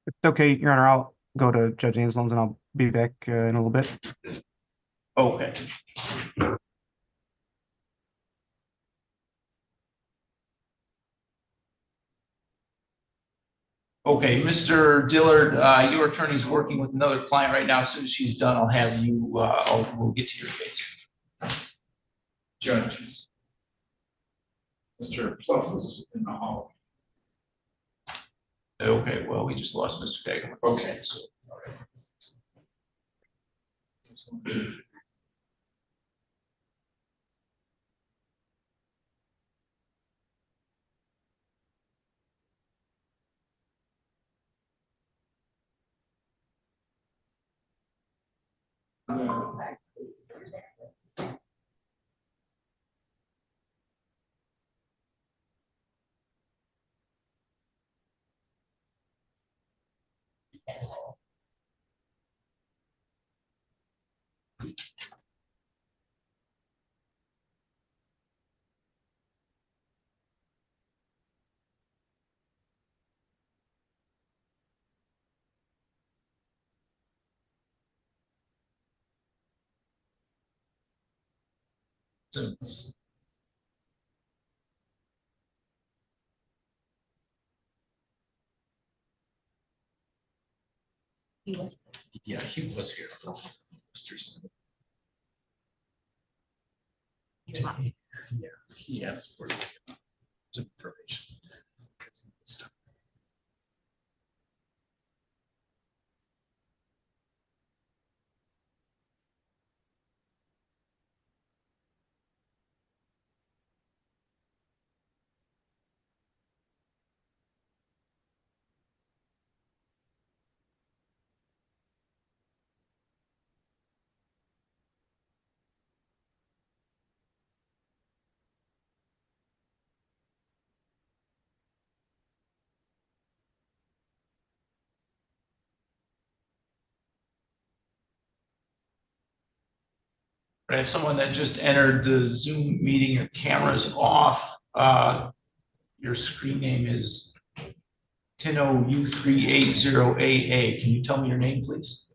It's okay, Your Honor, I'll go to Judge Anselm's and I'll be back in a little bit. Okay. Okay, Mr. Dillard, your attorney's working with another client right now. As soon as she's done, I'll have you, we'll get to your case. Judge. Mr. Pluff is in the hall. Okay, well, we just lost Mr. Dagger. Okay, so. All right. Yeah, he was here. Yeah, he asked for information. I have someone that just entered the Zoom meeting, your camera's off. Your screen name is Tino U380AA. Can you tell me your name, please?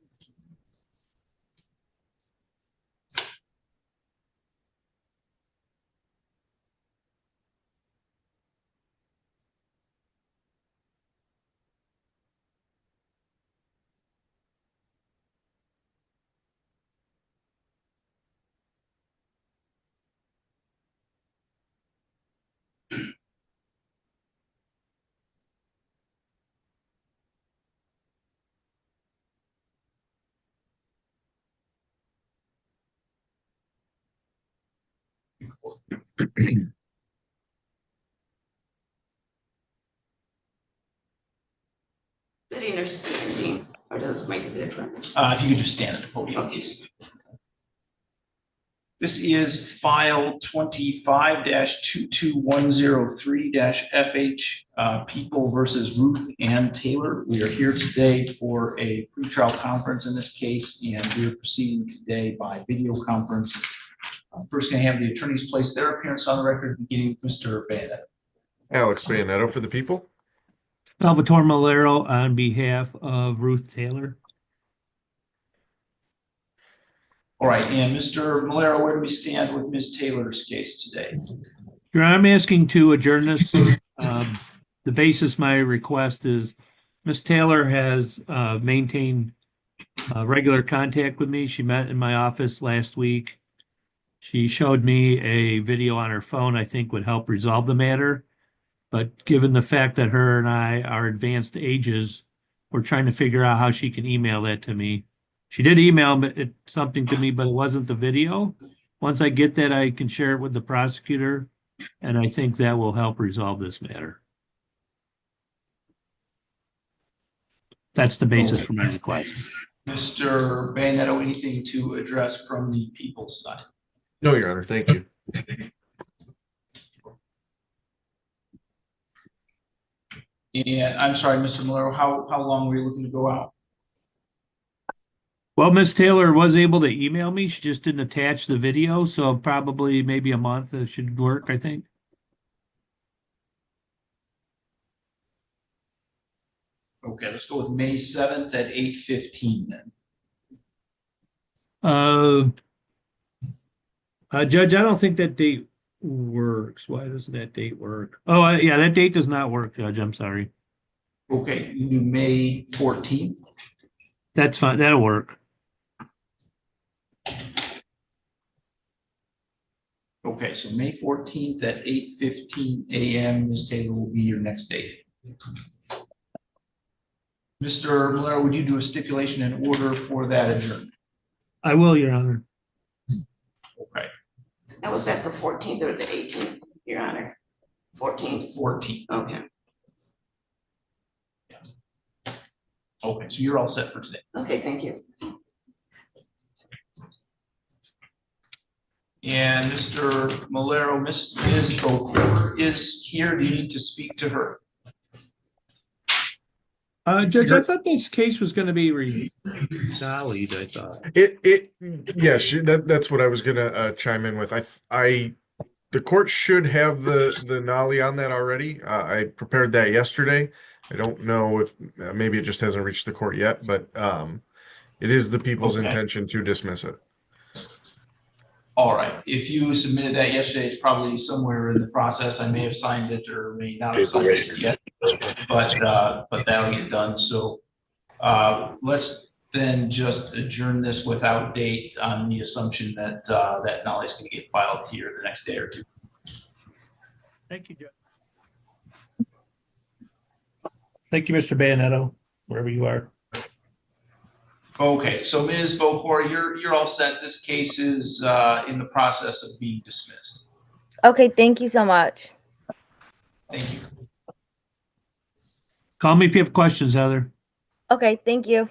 Sitting or standing, or does it make a difference? If you could just stand at the podium, please. This is file 25-22103-FH, People versus Ruth Ann Taylor. We are here today for a pretrial conference in this case, and we are proceeding today by video conference. First, can I have the attorneys place their appearance on the record, beginning with Mr. Bayonet. Alex Bayanetto for the people. Salvatore Malero on behalf of Ruth Taylor. All right, and Mr. Malero, where do we stand with Ms. Taylor's case today? Your Honor, I'm asking to adjourn this. The basis of my request is Ms. Taylor has maintained regular contact with me. She met in my office last week. She showed me a video on her phone I think would help resolve the matter. But given the fact that her and I are advanced ages, we're trying to figure out how she can email that to me. She did email something to me, but it wasn't the video. Once I get that, I can share it with the prosecutor, and I think that will help resolve this matter. That's the basis for my request. Mr. Bayanetto, anything to address from the people's side? No, Your Honor. Thank you. And I'm sorry, Mr. Malero, how long were you looking to go out? Well, Ms. Taylor was able to email me. She just didn't attach the video, so probably maybe a month should work, I think. Okay, let's go with May 7th at 8:15 then. Judge, I don't think that date works. Why doesn't that date work? Oh, yeah, that date does not work, Judge. I'm sorry. Okay, you do May 14th. That's fine. That'll work. Okay, so May 14th at 8:15 a.m. Ms. Taylor will be your next date. Mr. Malero, would you do a stipulation in order for that adjournment? I will, Your Honor. Okay. That was at the 14th or the 18th, Your Honor? 14th? 14th. Okay. Okay, so you're all set for today. Okay, thank you. And Mr. Malero, Ms. Bocor is here. Do you need to speak to her? Judge, I thought this case was going to be re-nollied, I thought. Yes, that's what I was gonna chime in with. The court should have the nollie on that already. I prepared that yesterday. I don't know if maybe it just hasn't reached the court yet, but it is the people's intention to dismiss it. All right. If you submitted that yesterday, it's probably somewhere in the process. I may have signed it or may not have signed it yet, but that'll get done. So let's then just adjourn this without date on the assumption that that nollie is going to get filed here the next day or two. Thank you, Judge. Thank you, Mr. Bayanetto, wherever you are. Okay, so Ms. Bocor, you're all set. This case is in the process of being dismissed. Okay, thank you so much. Thank you. Call me if you have questions, Heather. Okay, thank you.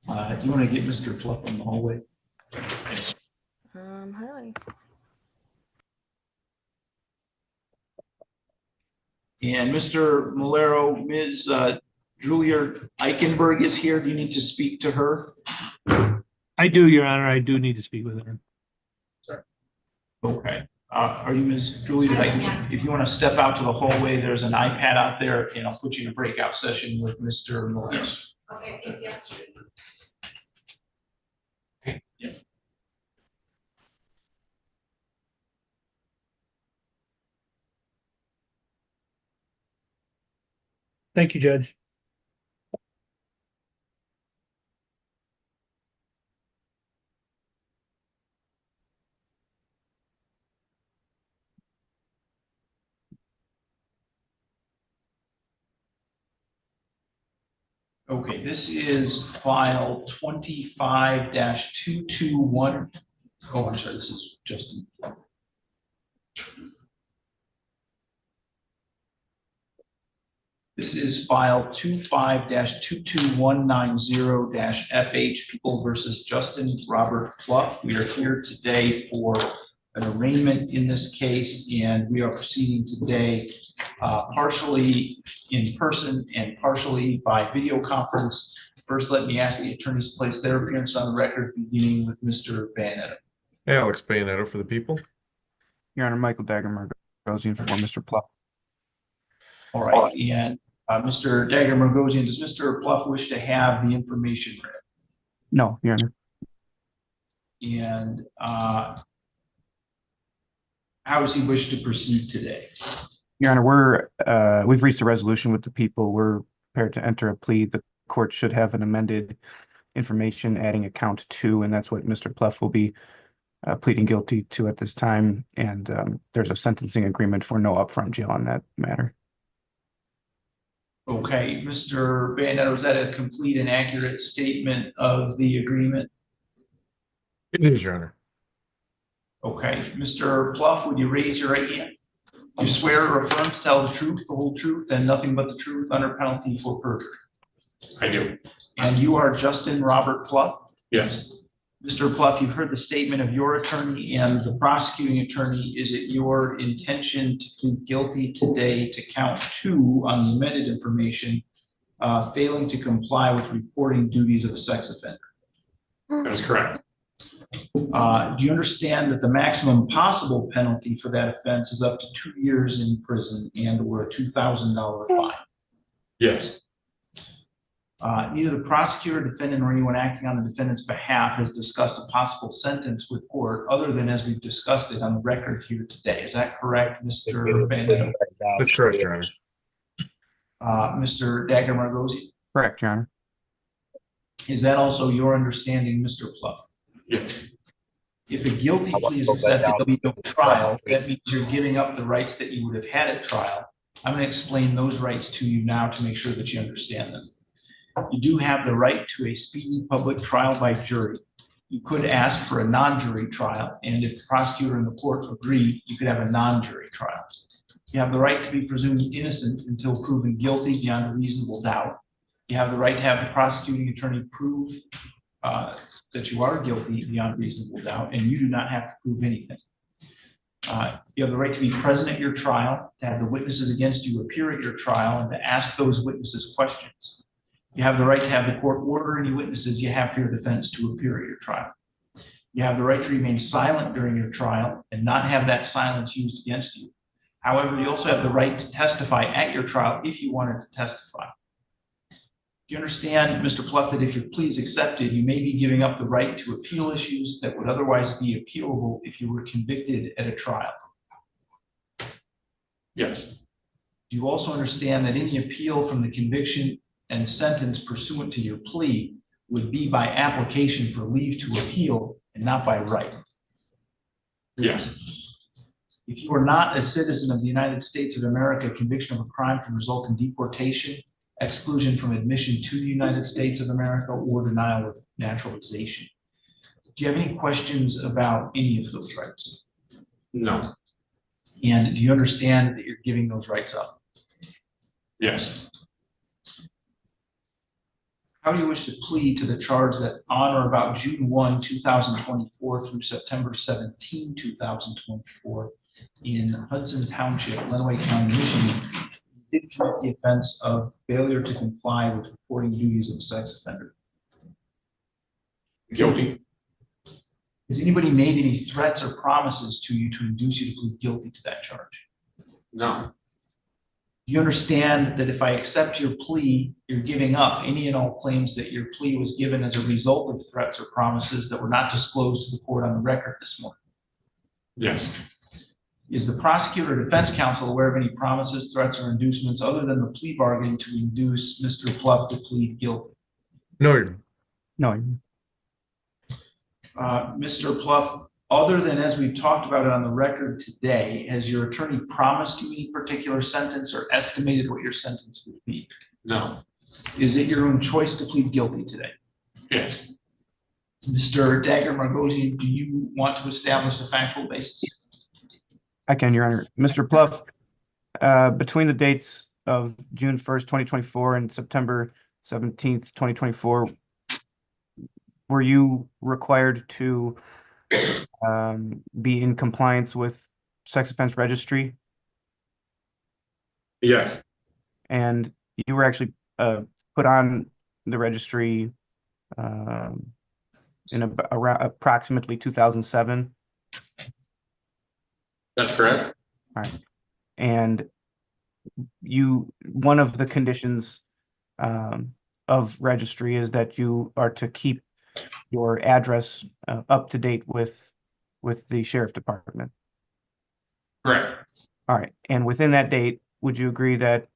Do you want to get Mr. Pluff in the hallway? How do I? And Mr. Malero, Ms. Julia Eichenberg is here. Do you need to speak to her? I do, Your Honor. I do need to speak with her. Sorry. Okay. Are you Ms. Julia? If you want to step out to the hallway, there's an iPad out there, and I'll put you in a breakout session with Mr. Malero. Okay, thank you. Yeah. Thank you, Judge. Okay, this is file 25-221. Oh, I'm sorry, this is Justin. This is file 25-22190-FH, People versus Justin Robert Clough. We are here today for an arraignment in this case, and we are proceeding today partially in person and partially by video conference. First, let me ask the attorneys to place their appearance on the record, beginning with Mr. Banetto. Alex Banetto for the people. Your Honor, Michael Dagger Margosian for Mr. Pluff. All right, and Mr. Dagger Margosian, does Mr. Pluff wish to have the information read? No, Your Honor. And how does he wish to proceed today? Your Honor, we've reached a resolution with the people. We're prepared to enter a plea. The court should have an amended information adding a count 2, and that's what Mr. Pluff will be pleading guilty to at this time. And there's a sentencing agreement for no upfront jail on that matter. Okay, Mr. Banetto, is that a complete and accurate statement of the agreement? It is, Your Honor. Okay, Mr. Pluff, would you raise your right hand? You swear or affirm to tell the truth, the whole truth, and nothing but the truth under penalty for perjury? I do. And you are Justin Robert Pluff? Yes. Mr. Pluff, you've heard the statement of your attorney and the prosecuting attorney. Is it your intention to plead guilty today to count 2 on the amended information, failing to comply with reporting duties of a sex offender? That is correct. Do you understand that the maximum possible penalty for that offense is up to 2 years in prison and or a $2,000 fine? Yes. Neither the prosecutor, defendant, or anyone acting on the defendant's behalf has discussed a possible sentence with court other than as we've discussed it on the record here today. Is that correct, Mr. Banetto? That's correct, Your Honor. Mr. Dagger Margosian? Correct, Your Honor. Is that also your understanding, Mr. Pluff? Yes. If a guilty plea is accepted, there'll be no trial. That means you're giving up the rights that you would have had at trial. I'm going to explain those rights to you now to make sure that you understand them. You do have the right to a speedy public trial by jury. You could ask for a non-jury trial, and if the prosecutor and the court agree, you could have a non-jury trial. You have the right to be presumed innocent until proven guilty beyond a reasonable doubt. You have the right to have the prosecuting attorney prove that you are guilty beyond reasonable doubt, and you do not have to prove anything. You have the right to be present at your trial, to have the witnesses against you appear at your trial, and to ask those witnesses questions. You have the right to have the court order any witnesses you have for your defense to appear at your trial. You have the right to remain silent during your trial and not have that silence used against you. However, you also have the right to testify at your trial if you wanted to testify. Do you understand, Mr. Pluff, that if your plea is accepted, you may be giving up the right to appeal issues that would otherwise be appealable if you were convicted at a trial? Yes. Do you also understand that any appeal from the conviction and sentence pursuant to your plea would be by application for leave to appeal and not by right? Yes. If you are not a citizen of the United States of America, conviction of a crime can result in deportation, exclusion from admission to the United States of America, or denial of naturalization. Do you have any questions about any of those rights? No. And do you understand that you're giving those rights up? Yes. How do you wish to plead to the charge that on or about June 1, 2024 through September 17, 2024 in Hudson Township, Lenawee County, Michigan, you did commit the offense of failure to comply with reporting duties of a sex offender? Guilty. Has anybody made any threats or promises to you to induce you to plead guilty to that charge? No. Do you understand that if I accept your plea, you're giving up any and all claims that your plea was given as a result of threats or promises that were not disclosed to the court on the record this morning? Yes. Is the prosecutor or defense counsel aware of any promises, threats, or inducements other than the plea bargain to induce Mr. Pluff to plead guilty? No. No. Mr. Pluff, other than as we've talked about it on the record today, has your attorney promised you any particular sentence or estimated what your sentence would be? No. Is it your own choice to plead guilty today? Yes. Mr. Dagger Margosian, do you want to establish a factual basis? I can, Your Honor. Mr. Pluff, between the dates of June 1st, 2024 and September 17th, 2024, were you required to be in compliance with sex offense registry? Yes, And you were actually put on the registry in around approximately 2007. that's correct. All right. And one of the conditions of registry is that you are to keep your address up to date with the sheriff department. Correct. All right. And within that date, would you agree that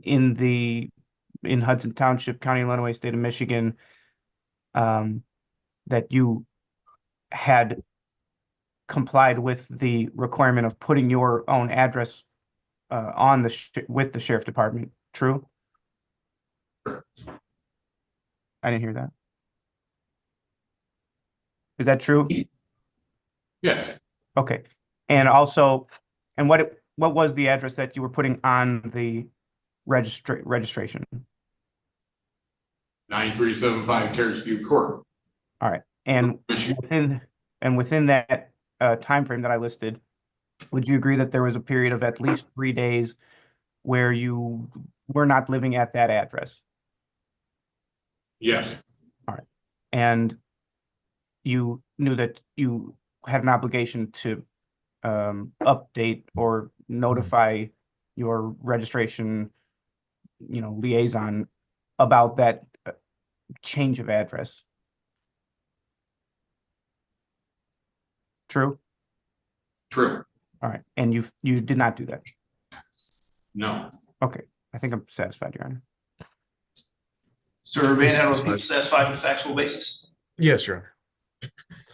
in Hudson Township, County of Illinois, State of Michigan, that you had complied with the requirement of putting your own address on with the sheriff department? True? I didn't hear that. Is that true? Yes, Okay. And also, and what was the address that you were putting on the registration? 9375 Terrace View Court. All right. And within that time frame that I listed, would you agree that there was a period of at least 3 days where you were not living at that address? Yes, All right. And you knew that you had an obligation to update or notify your registration, liaison about that change of address. True? true. All right. And you did not do that? No. Okay. I think I'm satisfied, Your Honor. Mr. Van Adel, are you satisfied with factual basis? Yes, Your Honor.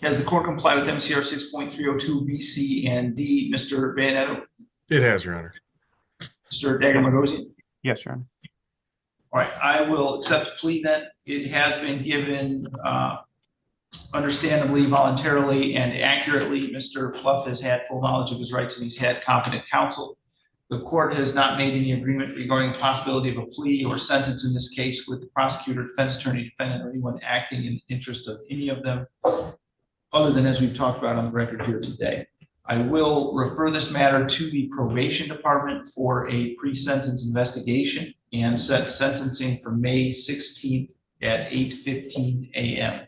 Has the court complied with MCR 6.302 B, C, and D, Mr. Van Adel? It has, Your Honor. Mr. Dagger-Magosian? Yes, Your Honor. All right, I will accept the plea then. It has been given understandably, voluntarily, and accurately. Mr. Pluff has had full knowledge of his rights and he's had competent counsel. The court has not made any agreement regarding the possibility of a plea or sentence in this case with the prosecutor, defense attorney, defendant, or anyone acting in the interest of any of them, other than as we've talked about on the record here today. I will refer this matter to the probation department for a pre-sentence investigation and set sentencing for May 16th at 8:15 a.m.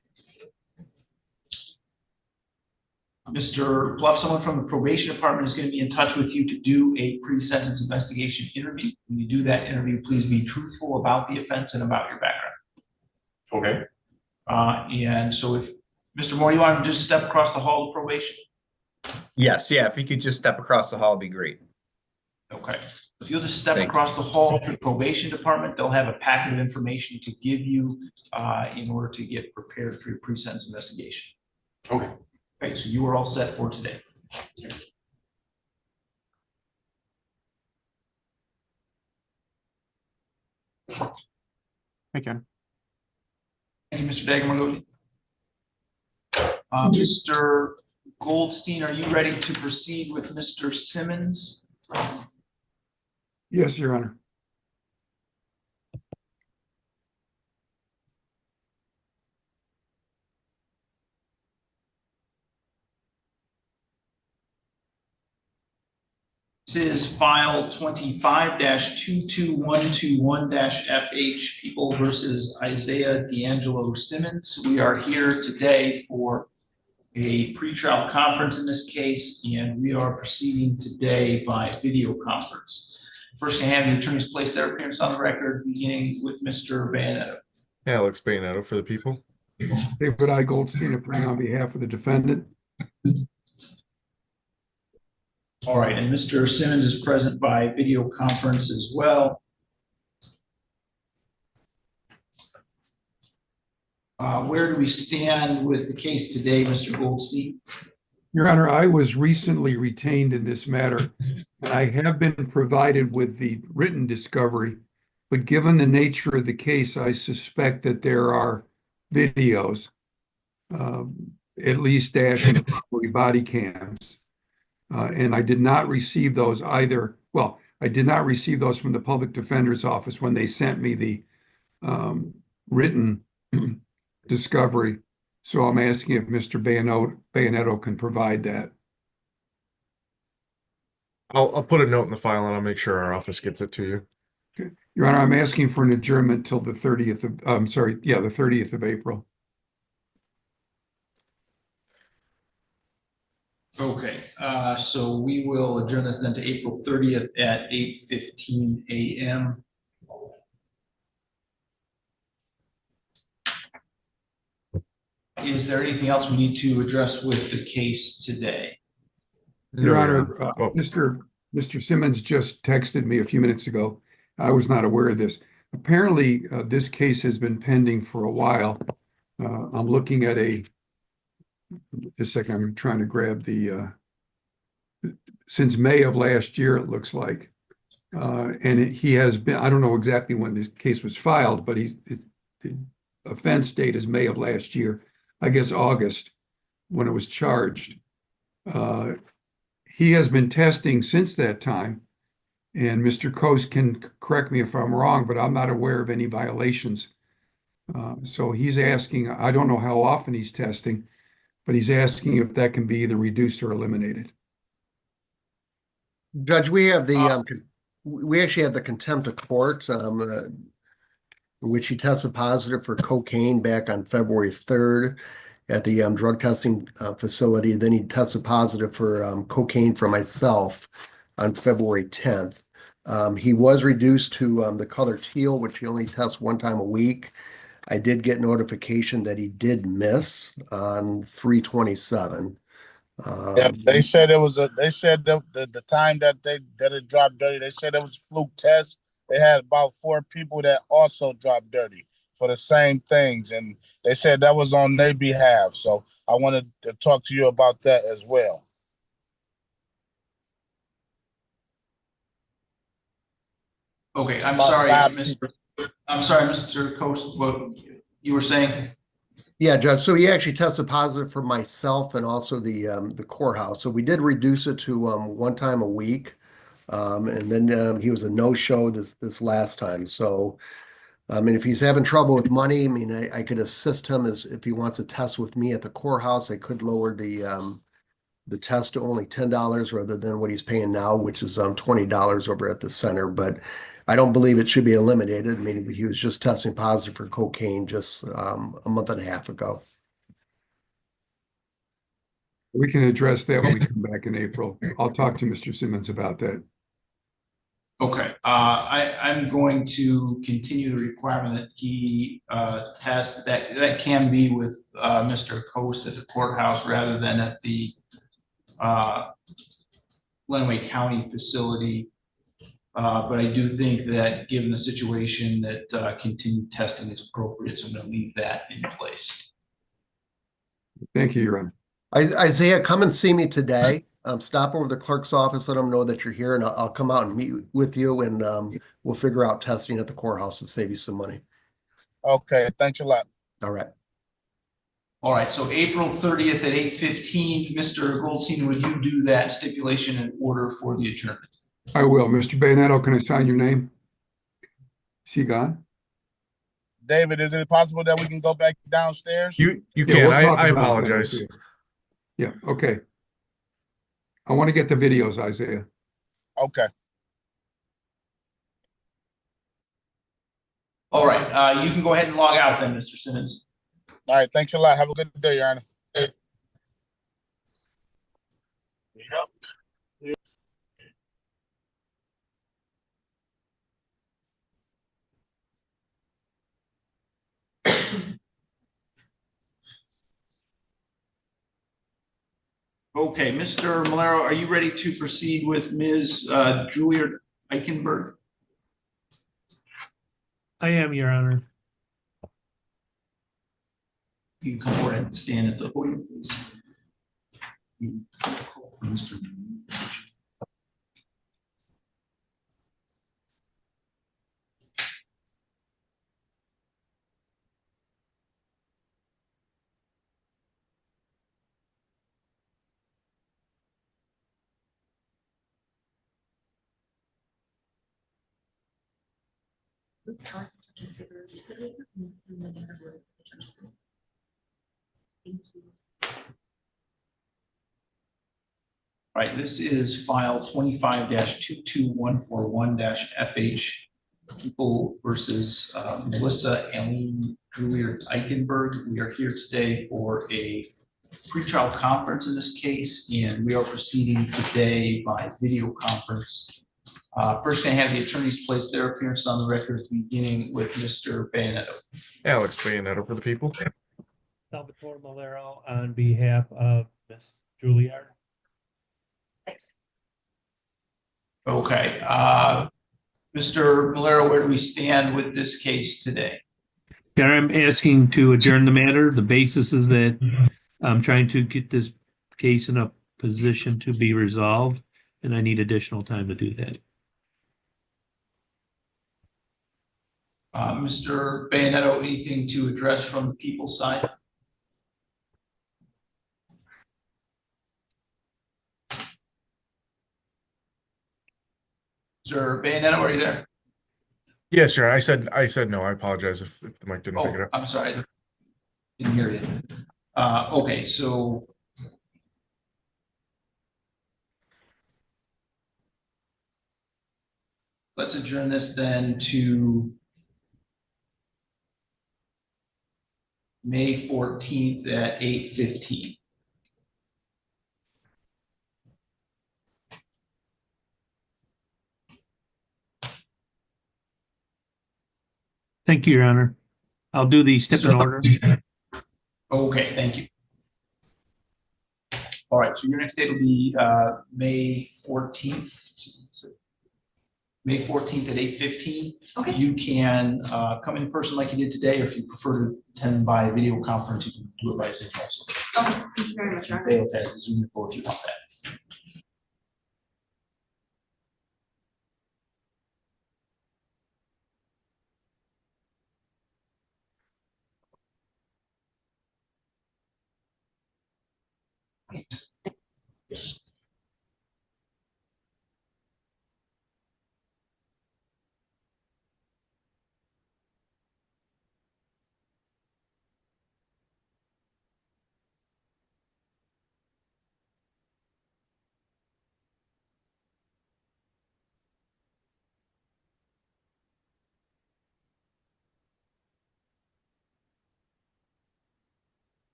Mr. Bluff, someone from the probation department is going to be in touch with you to do a pre-sentence investigation interview. When you do that interview, please be truthful about the offense and about your background. Okay. And so if, Mr. Moore, you want to just step across the hall to probation? Yes, yeah, if you could just step across the hall, it'd be great. Okay. If you'll just step Thank across the hall to the probation department, they'll have a packet of information to give you in order to get prepared for your pre-sentence investigation. Okay. Okay, so you are all set for today. Thank you. Thank you, Mr. Dagger-Magosian. Mr. Goldstein, are you ready to proceed with Mr. Simmons? Yes, Your Honor. This is file 25-22121-FH, People versus Isaiah D'Angelo Simmons. We are here today for a pretrial conference in this case, and we are proceeding today by video conference. First, I have the attorneys place their appearance on the record, beginning with Mr. Bayoneto. Alex Bayoneto for the people. David I. Goldstein, appearing on behalf of the defendant. All right, and Mr. Simmons is present by video conference as well. Where do we stand with the case today, Mr. Goldstein? Your Honor, I was recently retained in this matter, and I have been provided with the written discovery, but given the nature of the case, I suspect that there are videos, at least dash and probably body cams. And I did not receive those either. Well, I did not receive those from the public defender's office when they sent me the written discovery. So I'm asking if Mr. Bayonetto can provide that. I'll put a note in the file and I'll make sure our office gets it to you. Okay. Your Honor, I'm asking for an adjournment till the 30th of, I'm sorry, yeah, the 30th of April. Okay, so we will adjourn this then to April 30th at 8:15 a.m. Is there anything else we need to address with the case today? Your No, Honor, Oh. Mr. Simmons just texted me a few minutes ago. I was not aware of this. Apparently, this case has been pending for a while. I'm looking at just a second, I'm trying to grab since May of last year, it looks like. And he has been, I don't know exactly when this case was filed, but the offense date is May of last year, I guess August, when it was charged. He has been testing since that time, and Mr. Coase can correct me if I'm wrong, but I'm not aware of any violations. So he's asking, I don't know how often he's testing, but he's asking if that can be either reduced or eliminated. Judge, we have we actually have the contempt of court, in which he tested positive for cocaine back on February 3rd at the drug testing facility. Then he tested positive for cocaine for myself on February 10th. He was reduced to the color teal, which he only tests one time a week. I did get notification that he did miss on 3/27. Yeah, they said they said the time that it dropped dirty, they said it was a fluke test. They had about 4 people that also dropped dirty for the same things, and they said that was on their behalf. So I wanted to talk to you about that as well. Okay, I'm About sorry, 5 Mr. Coast, what you were saying? Yeah, Judge. So he actually tested positive for myself and also the courthouse. So we did reduce it to one time a week, and then he was a no-show this last time. So, I mean, if he's having trouble with money, I mean, I could assist him as if he wants to test with me at the courthouse. I could lower the test to only $10 rather than what he's paying now, which is $20 over at the center. But I don't believe it should be eliminated. I mean, he was just testing positive for cocaine just a month and a half ago. We can address that when we come back in April. I'll talk to Mr. Simmons about that. Okay, I'm going to continue the requirement that he test, that can be with Mr. Coast at the courthouse rather than at the Lenawee County facility. But I do think that given the situation that continued testing is appropriate, so I'm going to leave that in place. Thank you, Your Honor. Isaiah, come and see me today. Stop over the clerk's office, let them know that you're here, and I'll come out and meet with you, and we'll figure out testing at the courthouse to save you some money. Okay, thanks a lot. All right. All right, so April 30th at 8:15, Mr. Goldstein, would you do that stipulation in order for the adjournment? I will. Mr. Bayonetto, can I sign your name? Is he gone? David, is it possible that we can go back downstairs? You Yeah, can. we'll talk I about that apologize. later. Yeah, okay. I want to get the videos, Isaiah. Okay. All right, you can go ahead and log out then, Mr. Simmons. All right, thanks a lot. Have a good day, Your Honor. Okay, Mr. Malero, are you ready to proceed with Ms. Julia Eichenberg? I am, Your Honor. You can come forward and stand at the podium, please. Mr. All right, this is file 25-22141-FH. People versus Melissa Eileen Julier Eichenberg. We are here today for a pretrial conference in this case, and we are proceeding today by video conference. First, can I have the attorneys place their appearance on the record, beginning with Mr. Bayanetto. Alex Bayanetto for the people. Salvatore Malero on behalf of Ms. Juilliard. Thanks. Okay, Mr. Malero, where do we stand with this case today? I'm asking to adjourn the matter. The basis is that I'm trying to get this case in a position to be resolved, and I need additional time to do that. Mr. Bayanetto, anything to address from the people's side? Mr. Bayanetto, are you there? Yes, sir. I said no. I apologize if the mic didn't pick it Oh, up. I'm sorry. Didn't hear you. Okay, so let's adjourn this then to May 14th at 8:15. Thank you, Your Honor. I'll do the step in order. Okay, thank you. All right, so your next date will be May 14th. May 14th at 8:15. Okay. You can come in person like you did today, or if you prefer to attend by video conference, you can do it by Zoom also. Okay, thank you very much, Robert. They'll have a Zoom info if you want that.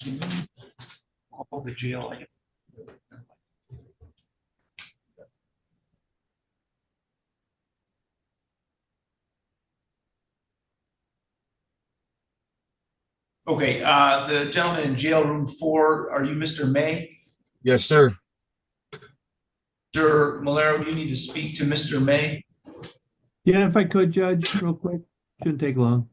Can you call the jail? Okay, the gentleman in jail room 4, are you Mr. May? Yes, sir. Mr. Malero, you need to speak to Mr. May. Yeah, if I could, Judge, real quick. Shouldn't take long.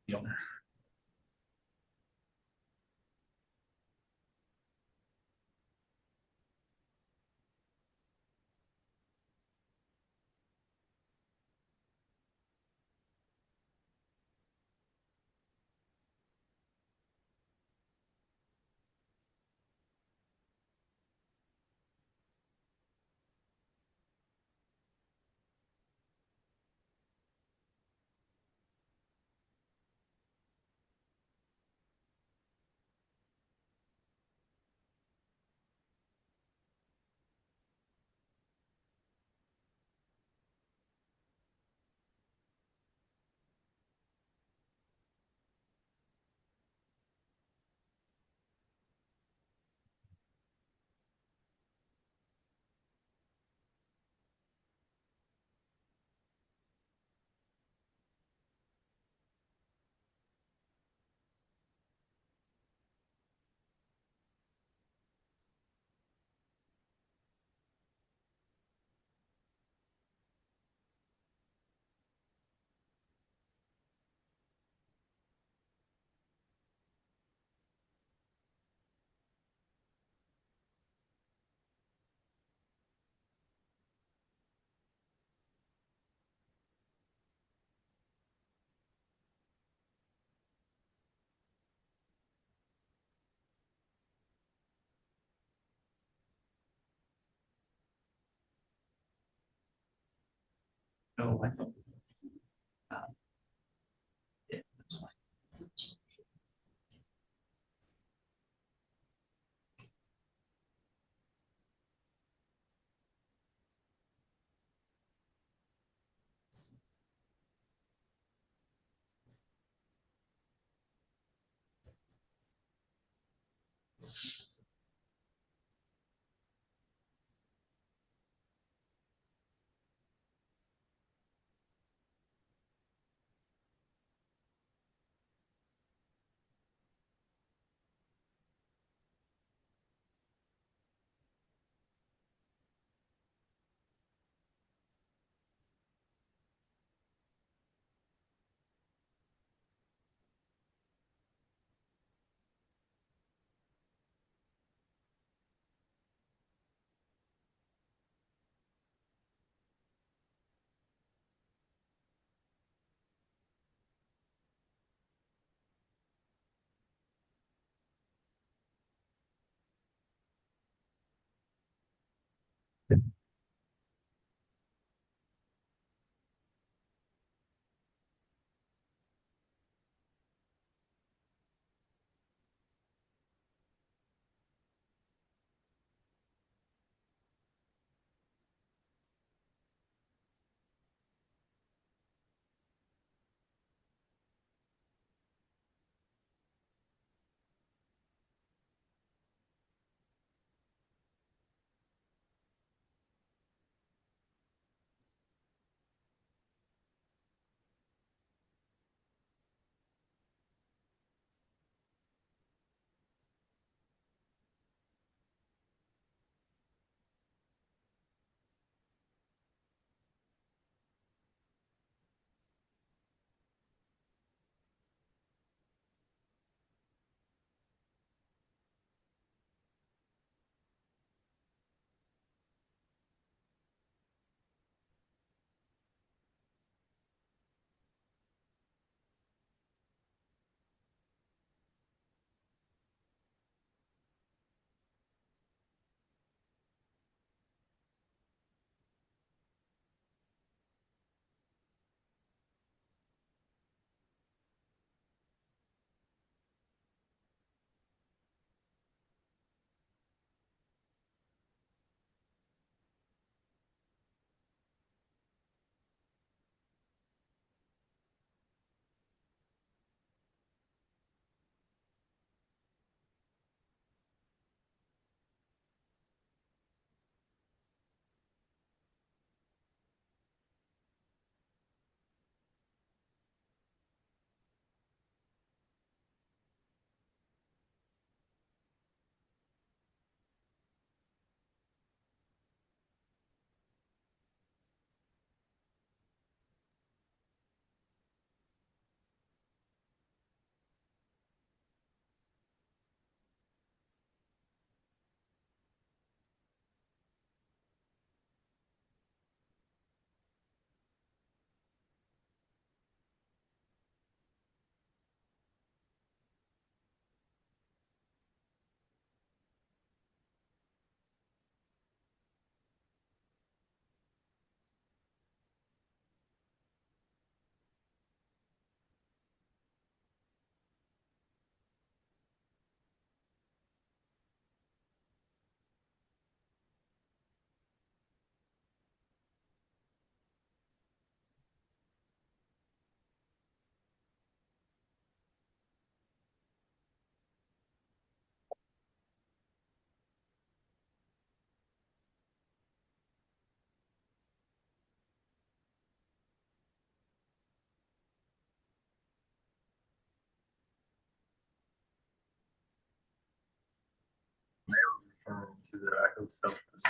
Yep. No, I think. Yeah, that's fine.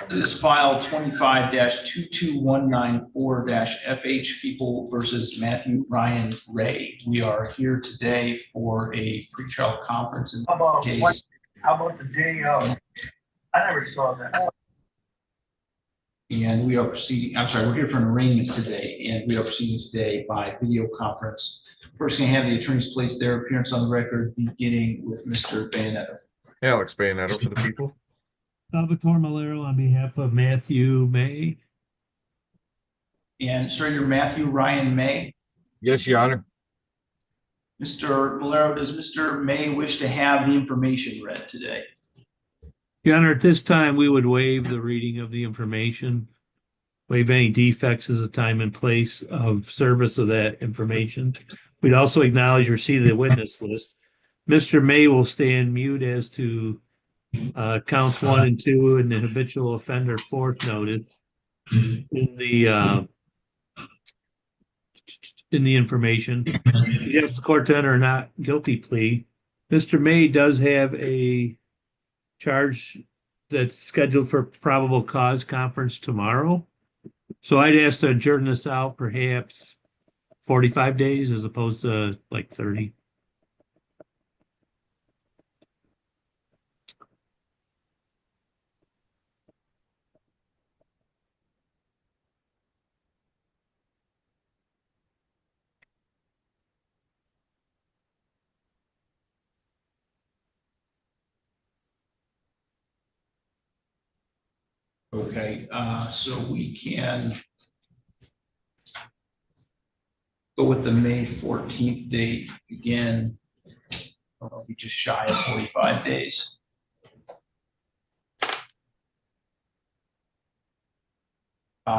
This is file 25-22194-FH People versus Matthew Ryan Ray. We are here today for a pretrial conference in the case. How about the day of? I never saw that. And we are proceeding, I'm sorry, we're here for an arraignment today, and we are proceeding today by video conference. First, going to have the attorneys place their appearance on the record, beginning with Mr. Bayonetto. Alex Bayonetto for the people. Salvatore Malero on behalf of Matthew May. And sir, you're Matthew Ryan May. Yes, Your Honor. Mr. Malero, does Mr. May wish to have the information read today? Your Honor, at this time, we would waive the reading of the information, waive any defects as a time and place of service of that information. We'd also acknowledge receipt of the witness list. Mr. May will stay in mute as to counts 1 and 2 and the habitual offender fourth notice in the information. He asks the court to enter a not guilty plea. Mr. May does have a charge that's scheduled for probable cause conference tomorrow. So I'd ask to adjourn this out perhaps 45 days as opposed to like 30. Okay, so we can go with the May 14th date again. We just shy of 45 days.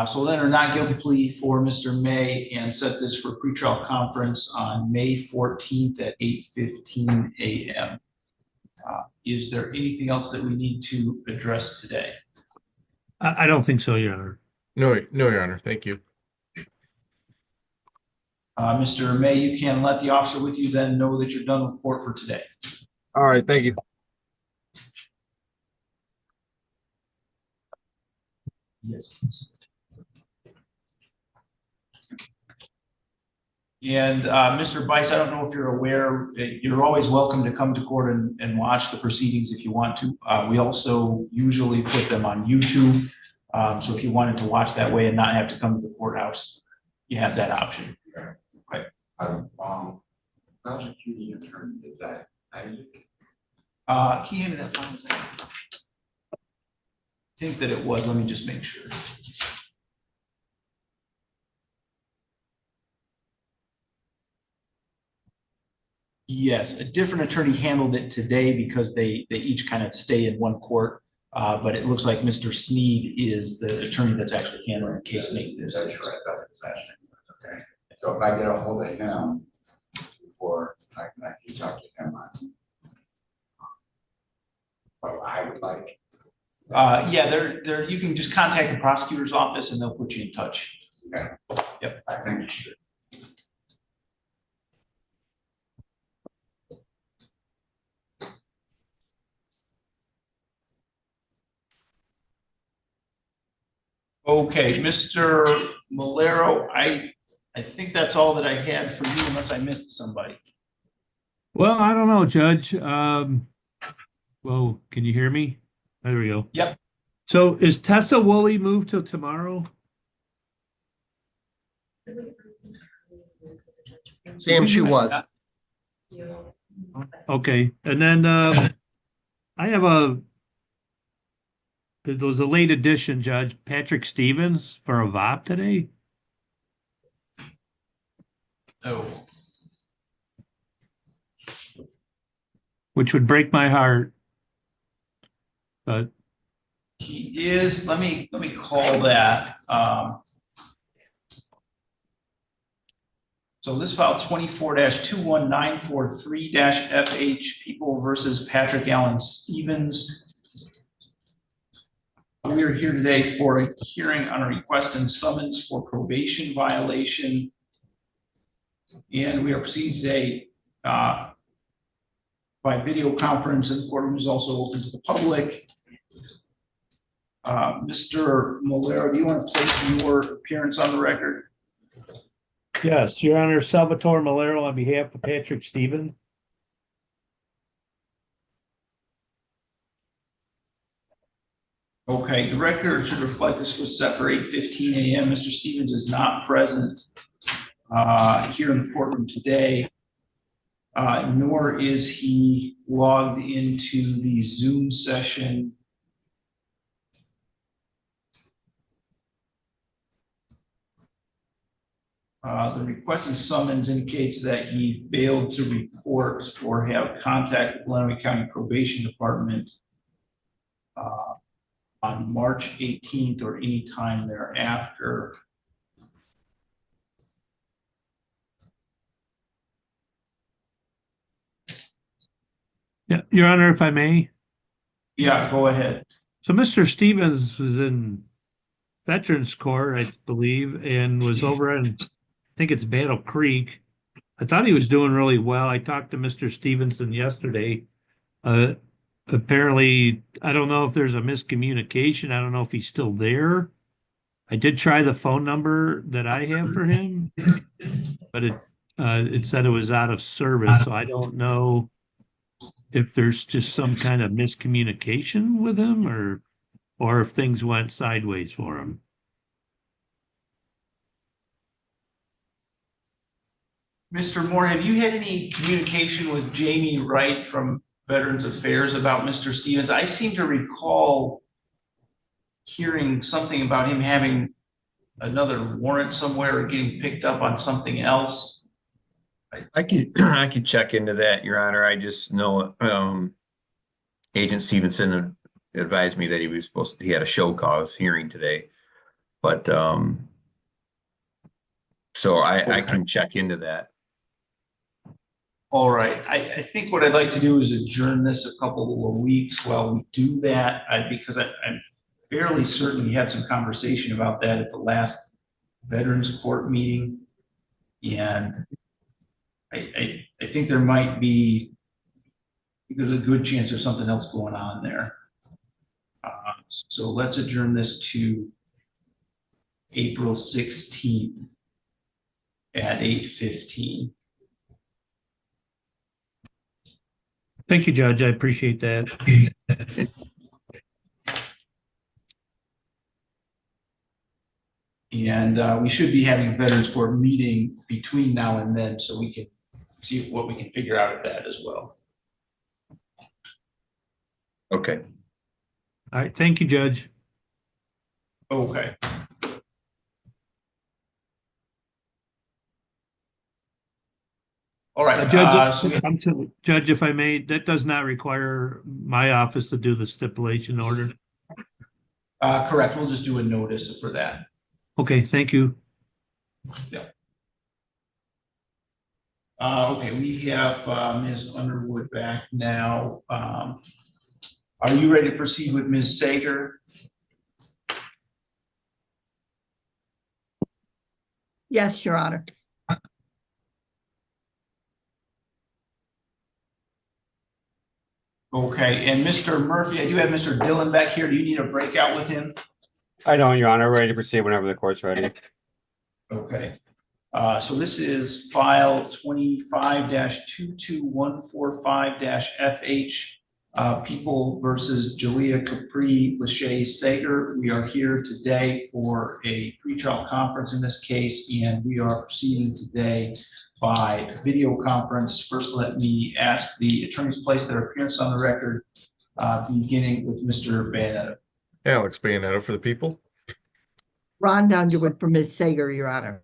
So then a not guilty plea for Mr. May and set this for pretrial conference on May 14th at 8:15 a.m. Is there anything else that we need to address today? I don't think so, Your Honor. No, Your Honor. Thank you. Mr. May, you can let the officer with you then know that you're done with court for today. All right, thank you. Yes, please. And Mr. Bice, I don't know if you're aware, you're always welcome to come to court and watch the proceedings if you want to. We also usually put them on YouTube. So if you wanted to watch that way and not have to come to the courthouse, you have that option. Okay. Prosecuting attorney, is that Isaac? Can you hand me that phone? I think that it was. Let me just make sure. Yes, a different attorney handled it today because they each kind of stay in one court. But it looks like Mr. Sneed is the attorney that's actually handling the case making this. That's right, that's okay. So if I get a hold of him before I can actually talk to him on. Well, I would like. Yeah, you can just contact the prosecutor's office and they'll put you in touch. Okay. Yep. I think you should. Okay, Mr. Malero, I think that's all that I had for you unless I missed somebody. Well, I don't know, Judge. Well, can you hear me? There we go. Yep. So is Tessa Woolley moved till tomorrow? Sam, she was. Okay, and then I have there was a late addition, Judge Patrick Stevens for a VOP today. Oh. Which would break my heart. But He is, let me call that. So this file 24-21943-FH, People versus Patrick Allen Stevens. We are here today for a hearing on a request and summons for probation violation. And we are proceeding today by video conference, and the courtroom is also open to the public. Mr. Malero, do you want to place your appearance on the record? yes, Your Honor, Salvatore Malero on behalf of Patrick Stevens. Okay, the record should reflect this was set for 8:15 a.m. Mr. Stevens is not present here in the courtroom today, nor is he logged into the Zoom session. The requesting summons indicates that he failed to report or have contact with Lenawee County Probation Department on March 18th or any time thereafter. Yeah, Your Honor, if I may. Yeah, go ahead. So Mr. Stevens was in Veterans Court, I believe, and was over in, I think it's Battle Creek. I thought he was doing really well. I talked to Mr. Stevenson yesterday. Apparently, I don't know if there's a miscommunication. I don't know if he's still there. I did try the phone number that I have for him, but it said it was out of service. So I don't know if there's just some kind of miscommunication with him or if things went sideways for him. Mr. Moore, have you had any communication with Jamie Wright from Veterans Affairs about Mr. Stevens? I seem to recall hearing something about him having another warrant somewhere or getting picked up on something else. I could check into that, Your Honor. I just know Agent Stevenson advised me that he had a show cause hearing today. But so I can check into that. All right. I think what I'd like to do is adjourn this a couple of weeks while we do that, because I'm fairly certain we had some conversation about that at the last Veterans Court meeting. And I think there's a good chance there's something else going on there. So let's adjourn this to April 16th at 8:15. Thank you, Judge. I appreciate that. And we should be having a Veterans Court meeting between now and then, so we can see what we can figure out of that as well. Okay. All right. Thank you, Judge. Okay. All right. Judge, if I may, that does not require my office to do the stipulation order. Correct. We'll just do a notice for that. Okay, thank you. Yeah. Okay, we have Ms. Underwood back now. Are you ready to proceed with Ms. Sager? Yes, Your Honor. Okay, and Mr. Murphy, I do have Mr. Dillon back here. Do you need a breakout with him? I don't, Your Honor. Ready to proceed whenever the court's ready. Okay. So this is file 25-22145-FH, People versus Julia Capri Lachey Sager. We are here today for a pretrial conference in this case, and we are proceeding today by video conference. First, let me ask the attorneys place their appearance on the record, beginning with Mr. Bayonetta. Alex Bayonetta for the people. Ron Underwood for Ms. Sager, Your Honor.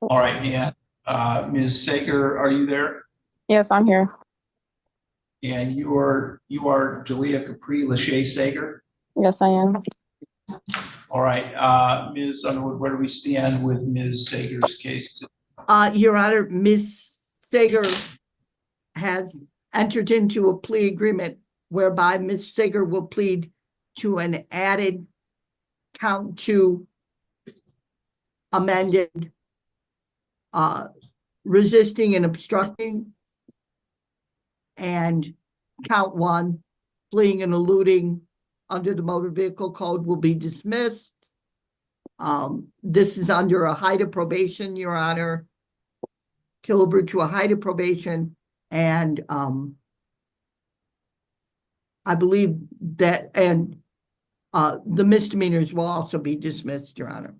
All right, yeah. Ms. Sager, are you there? Yes, I'm here. And you are Julia Capri Lachey Sager? Yes, I am. All right, Ms. Underwood, where do we stand with Ms. Sager's case? Your Honor, Ms. Sager has entered into a plea agreement whereby Ms. Sager will plead to an added count 2 amended resisting and obstructing, and count 1 fleeing and eluding under the motor vehicle code will be dismissed. This is under a height of probation, Your Honor, Kilbert to a height of probation, and I believe that, and the misdemeanors will also be dismissed, Your Honor.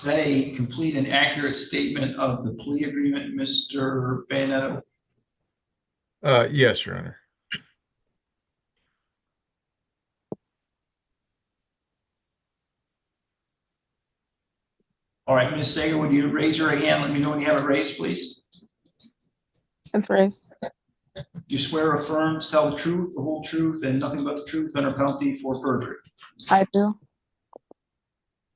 Is that a complete and accurate statement of the plea agreement, Mr. Bayonetta? Yes, Your Honor. All right, Ms. Sager, would you raise your hand? Let me know when you have it raised, please. It's raised. Do you swear or affirm to tell the truth, the whole truth, and nothing but the truth under penalty for perjury? I do.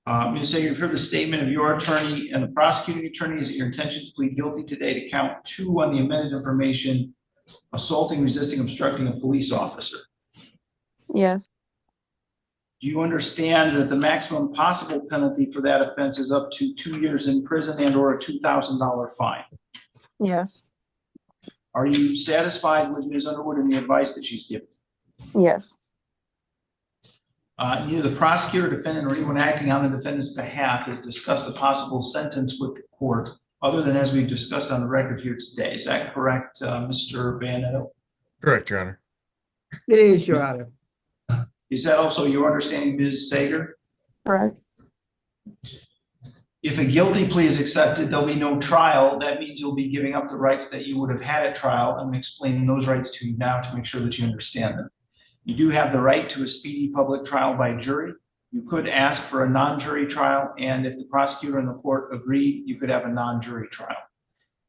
Ms. Sager, you've heard the statement of your attorney and the prosecuting attorney. Is it your intention to plead guilty today to count 2 on the amended information, assaulting, resisting, obstructing a police officer? Yes. Do you understand that the maximum possible penalty for that offense is up to 2 years in prison and or a $2,000 fine? Yes. Are you satisfied with Ms. Underwood and the advice that she's given? Yes. Neither the prosecutor, defendant, or anyone acting on the defendant's behalf has discussed a possible sentence with the court, other than as we've discussed on the record here today. Is that correct, Mr. Banetto? Correct, Your Honor. It is, Your Honor. Is that also your understanding, Ms. Sager? Correct. If a guilty plea is accepted, there'll be no trial. That means you'll be giving up the rights that you would have had at trial. I'm explaining those rights to you now to make sure that you understand them. You do have the right to a speedy public trial by jury. You could ask for a non-jury trial, and if the prosecutor and the court agreed, you could have a non-jury trial.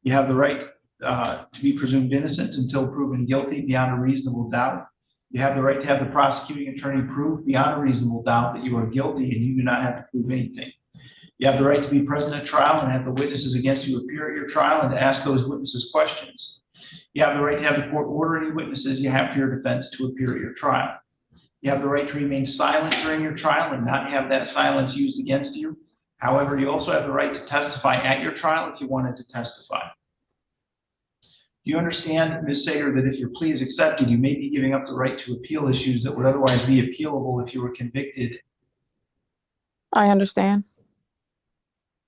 You have the right to be presumed innocent until proven guilty beyond a reasonable doubt. You have the right to have the prosecuting attorney prove beyond a reasonable doubt that you are guilty, and you do not have to prove anything. You have the right to be present at trial and have the witnesses against you appear at your trial and to ask those witnesses questions. You have the right to have the court order any witnesses you have for your defense to appear at your trial. You have the right to remain silent during your trial and not have that silence used against you. However, you also have the right to testify at your trial if you wanted to testify. Do you understand, Ms. Sager, that if your plea is accepted, you may be giving up the right to appeal issues that would otherwise be appealable if you were convicted? I understand.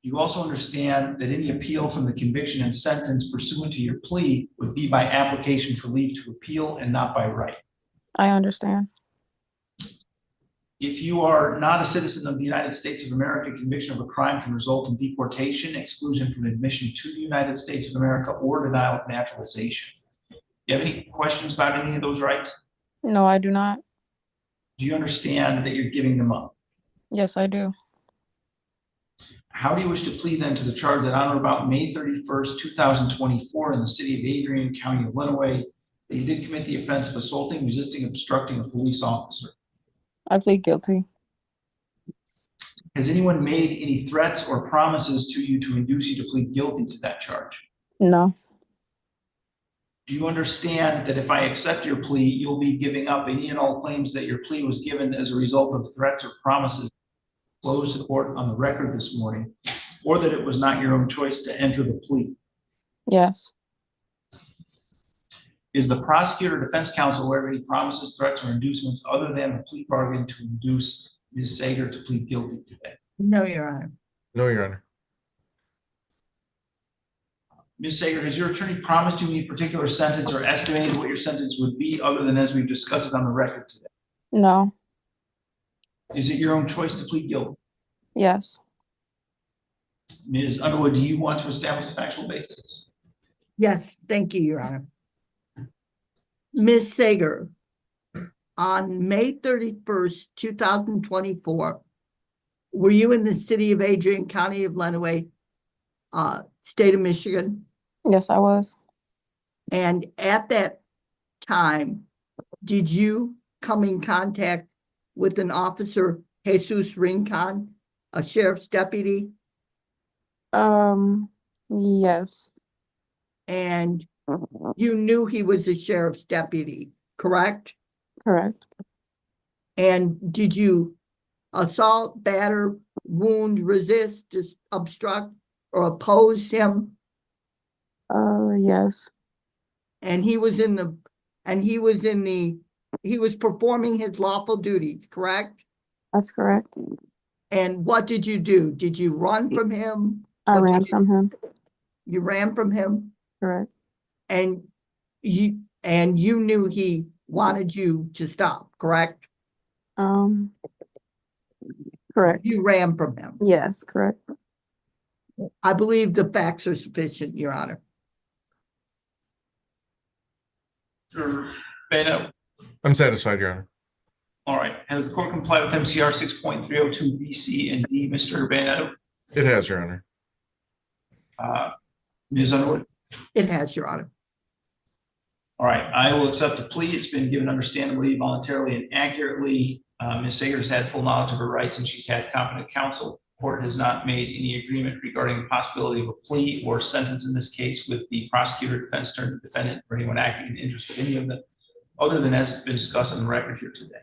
You also understand that any appeal from the conviction and sentence pursuant to your plea would be by application for leave to appeal and not by right. I understand. If you are not a citizen of the United States of America, conviction of a crime can result in deportation, exclusion from admission to the United States of America, or denial of naturalization. Do you have any questions about any of those rights? No, I do not. Do you understand that you're giving them up? Yes, I do. How do you wish to plead then to the charge that on or about May 31st, 2024 in the city of Adrian, County of Lenawee, that you did commit the offense of assaulting, resisting, obstructing a police officer? I plead guilty. Has anyone made any threats or promises to you to induce you to plead guilty to that charge? No. Do you understand that if I accept your plea, you'll be giving up any and all claims that your plea was given as a result of threats or promises disclosed to court on the record this morning, or that it was not your own choice to enter the plea? Yes. Is the prosecutor or defense counsel aware of any promises, threats, or inducements other than the plea bargain to induce Ms. Sager to plead guilty today? No, Your Honor. No, Your Honor. Ms. Sager, has your attorney promised you any particular sentence or estimated what your sentence would be other than as we've discussed it on the record today? No. Is it your own choice to plead guilty? Yes. Ms. Underwood, do you want to establish a factual basis? Yes, thank you, Your Honor. Ms. Sager, on May 31st, 2024, were you in the city of Adrian, County of Lenawee, state of Michigan? Yes, I was. And at that time, did you come in contact with an officer, Jesus Rincon, a sheriff's deputy? Yes. And you knew he was a sheriff's deputy, correct? Correct. And did you assault, batter, wound, resist, obstruct, or oppose him? Yes. And he was performing his lawful duties, correct? That's correct. And what did you do? Did you run from him? I ran from him. You ran from him? Correct. And you knew he wanted you to stop, correct? Correct. You ran from him. Yes, correct. I believe the facts are sufficient, Your Honor. Mr. Beto? I'm satisfied, Your Honor. All right. Has the court complied with MCR 6.302 B, C, and D, Mr. Beto? It has, Your Honor. Ms. Underwood? It has, Your Honor. All right, I will accept the plea. It's been given understandably, voluntarily, and accurately. Ms. Sager has had full knowledge of her rights and she's had competent counsel. Court has not made any agreement regarding the possibility of a plea or sentence in this case with the prosecutor, defense attorney, defendant, or anyone acting in the interest of any of them, other than as it's been discussed on the record here today.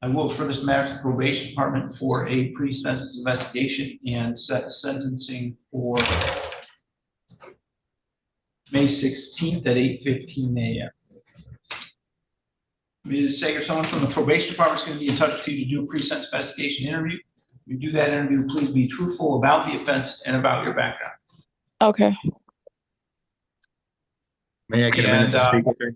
I will refer this matter to the probation department for a pre-sentence investigation and set sentencing for May 16th at 8:15 a.m. Ms. Sager, someone from the probation department is going to be in touch with you to do a pre-sentence investigation interview. When you do that interview, please be truthful about the offense and about your background. Okay. May I get a minute to speak with her?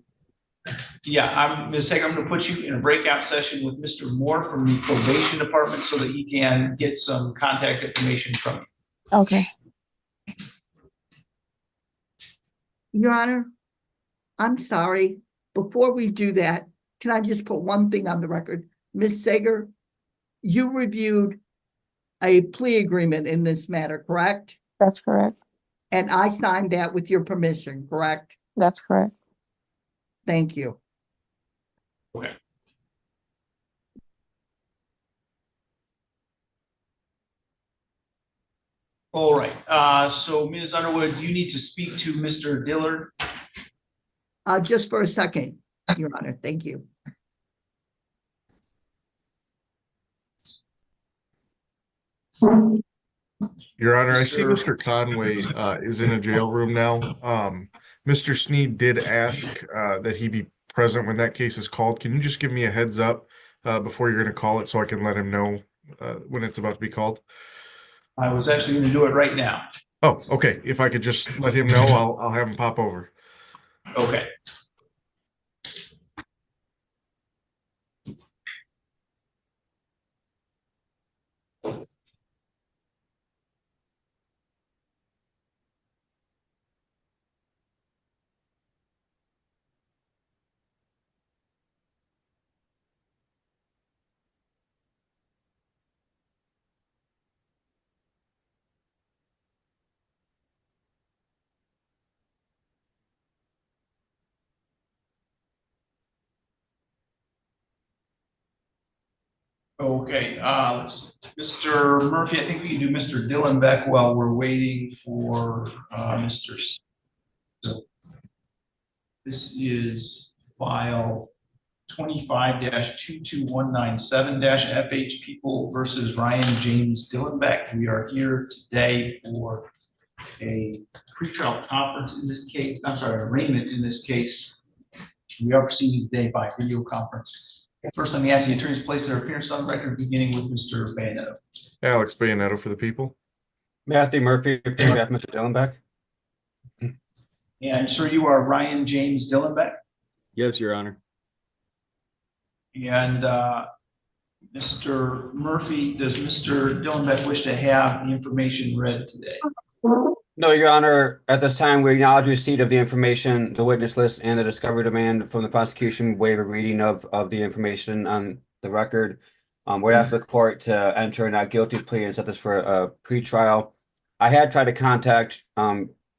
Yeah, Ms. Sager, I'm going to put you in a breakout session with Mr. Moore from the probation department so that he can get some contact information from you. Okay. Your Honor, I'm sorry. Before we do that, can I just put one thing on the record? Ms. Sager, you reviewed a plea agreement in this matter, correct? That's correct. And I signed that with your permission, correct? That's correct. Thank you. Okay. All right, so Ms. Underwood, you need to speak to Mr. Dillard. Just for a second, Your Honor, thank you. Your Honor, I see Mr. Conway is in a jail room now. Mr. Sneed did ask that he be present when that case is called. Can you just give me a heads up before you're going to call it so I can let him know when it's about to be called? I was actually going to do it right now. Oh, okay. If I could just let him know, I'll have him pop over. Okay. Okay, Mr. Murphy, I think we can do Mr. Dillenbeck while we're waiting for Mr. So this is file 25-22197-FH People versus Ryan James Dillenbeck. We are here today for a pretrial conference in this case. I'm sorry, arraignment in this case. We are proceeding today by video conference. First, let me ask the attorneys to place their appearance on record, beginning with Mr. Bayoneto. Alex Bayoneto for the people. Matthew Murphy, appearing on behalf of Mr. Dillenbeck. And sir, you are Ryan James Dillenbeck? Yes, Your Honor. And Mr. Murphy, does Mr. Dillenbeck wish to have the information read today? No, Your Honor, at this time, we acknowledge receipt of the information, the witness list, and the discovery demand from the prosecution, waive a reading of the information on the record. We ask the court to enter a not guilty plea and set this for a pretrial. I had tried to contact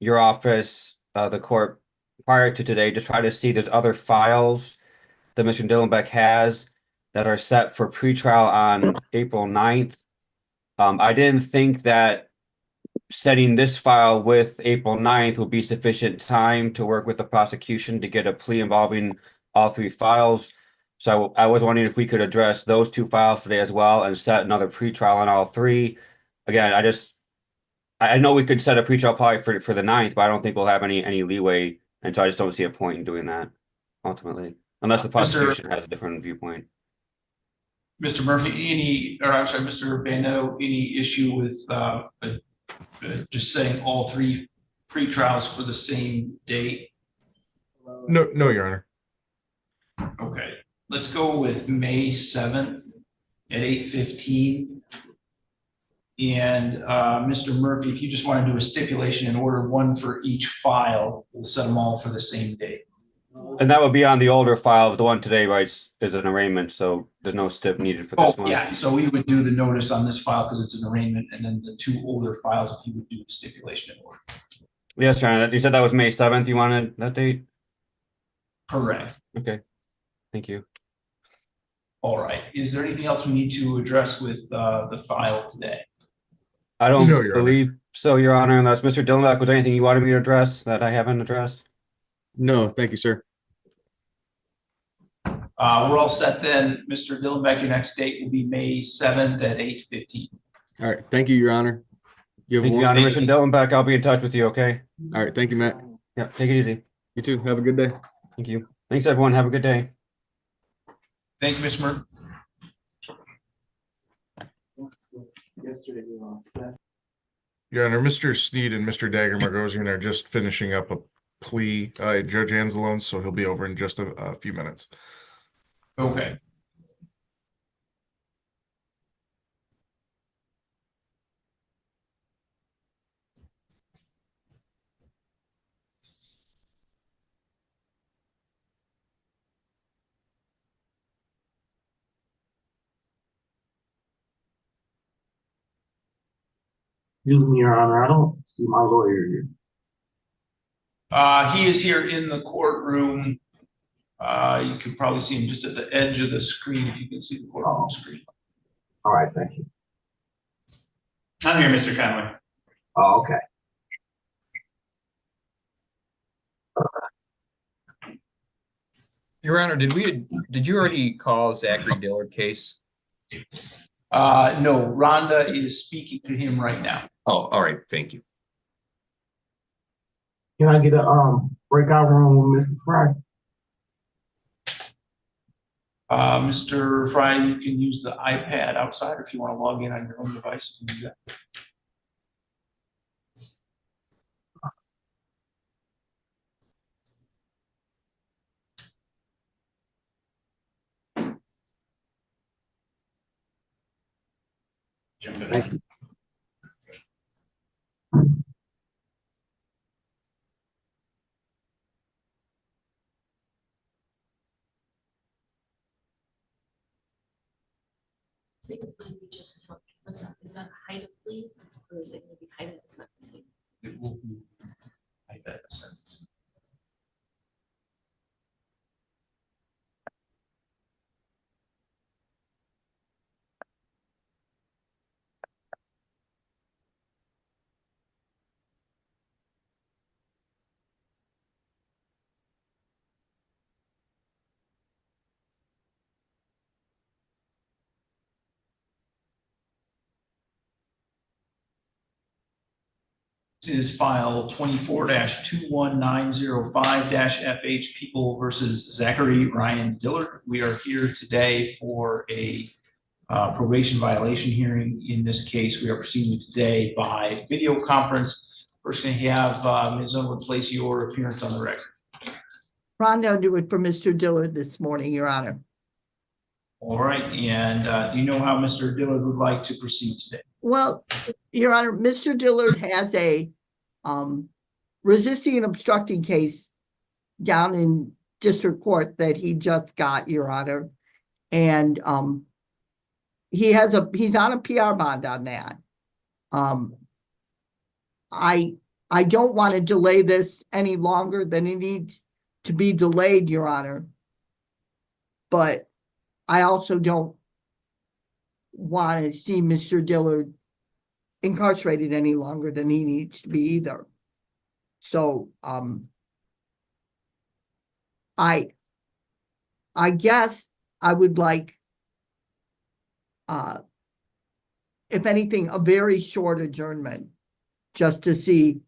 your office, the court, prior to today to try to see there's other files that Mr. Dillenbeck has that are set for pretrial on April 9th. I didn't think that setting this file with April 9th will be sufficient time to work with the prosecution to get a plea involving all three files. So I was wondering if we could address those two files today as well and set another pretrial on all three. Again, I know we could set a pretrial probably for the 9th, but I don't think we'll have any leeway. And so I just don't see a point in doing that ultimately, unless the prosecution has a different viewpoint. Mr. Murphy, Mr. Bayoneto, any issue with just setting all three pretrials for the same date? No, Your Honor. Okay, let's go with May 7th at 8:15. And Mr. Murphy, if you just want to do a stipulation and order one for each file, we'll set them all for the same date. And that would be on the older file. The one today, right, is an arraignment, so there's no stip needed for Oh, this one. yeah, so we would do the notice on this file because it's an arraignment, and then the two older files, if you would do the stipulation in order. Yes, Your Honor. You said that was May 7th. You wanted that date? Correct. Okay. Thank you. All right. Is there anything else we need to address with the file today? I don't No, Your Honor. believe so, Your Honor, unless Mr. Dillonback, was there anything you wanted me to address that I haven't addressed? No, thank you, sir. We're all set then. Mr. Dillenbeck, your next date will be May 7th at 8:15. All right, thank you, Your Honor. You have Thank you, one. Your Honor. Mr. Dillonback, I'll be in touch with you, okay? All right, thank you, Matt. Yeah, take it easy. You too. Have a good day. Thank you. Thanks, everyone. Have a good day. Thank you, Ms. Murphy. Your Honor, Mr. Sneed and Mr. Dagger Margosian are just finishing up a plea at Judge Anzalone, so he'll be over in just a few minutes. Okay. Excuse me, Your Honor, I don't see my lawyer here. He is here in the courtroom. You could probably see him just at the edge of the screen if you can see the courtroom screen. All right, thank you. I'm here, Mr. Conway. Oh, okay. Your Honor, did you already call Zachary Dillard case? No, Rhonda is speaking to him right now. Oh, all right, thank you. Can I get a breakout room with Mr. Fry? Mr. Fry, you can use the iPad outside, or if you want to log in on your own device, you can do that. Jump in. Thank you. So it could be just, what's up, is that height of plea, or is it gonna be height of the sentencing? It will be iPad sentence. This is file 24-21905-FH People versus Zachary Ryan Dillard. We are here today for a probation violation hearing. In this case, we are proceeding today by video conference. First, can I have Ms. Underwood place your appearance on the record? Rhonda Underwood for Mr. Dillard this morning, Your Honor. All right, and do you know how Mr. Dillard would like to proceed today? Well, Your Honor, Mr. Dillard has a resisting and obstructing case down in district court that he just got, Your Honor. And he's on a PR bond on that. I don't want to delay this any longer than it needs to be delayed, Your Honor. But I also don't want to see Mr. Dillard incarcerated any longer than he needs to be either. So I guess I would like if anything, a very short adjournment just to see.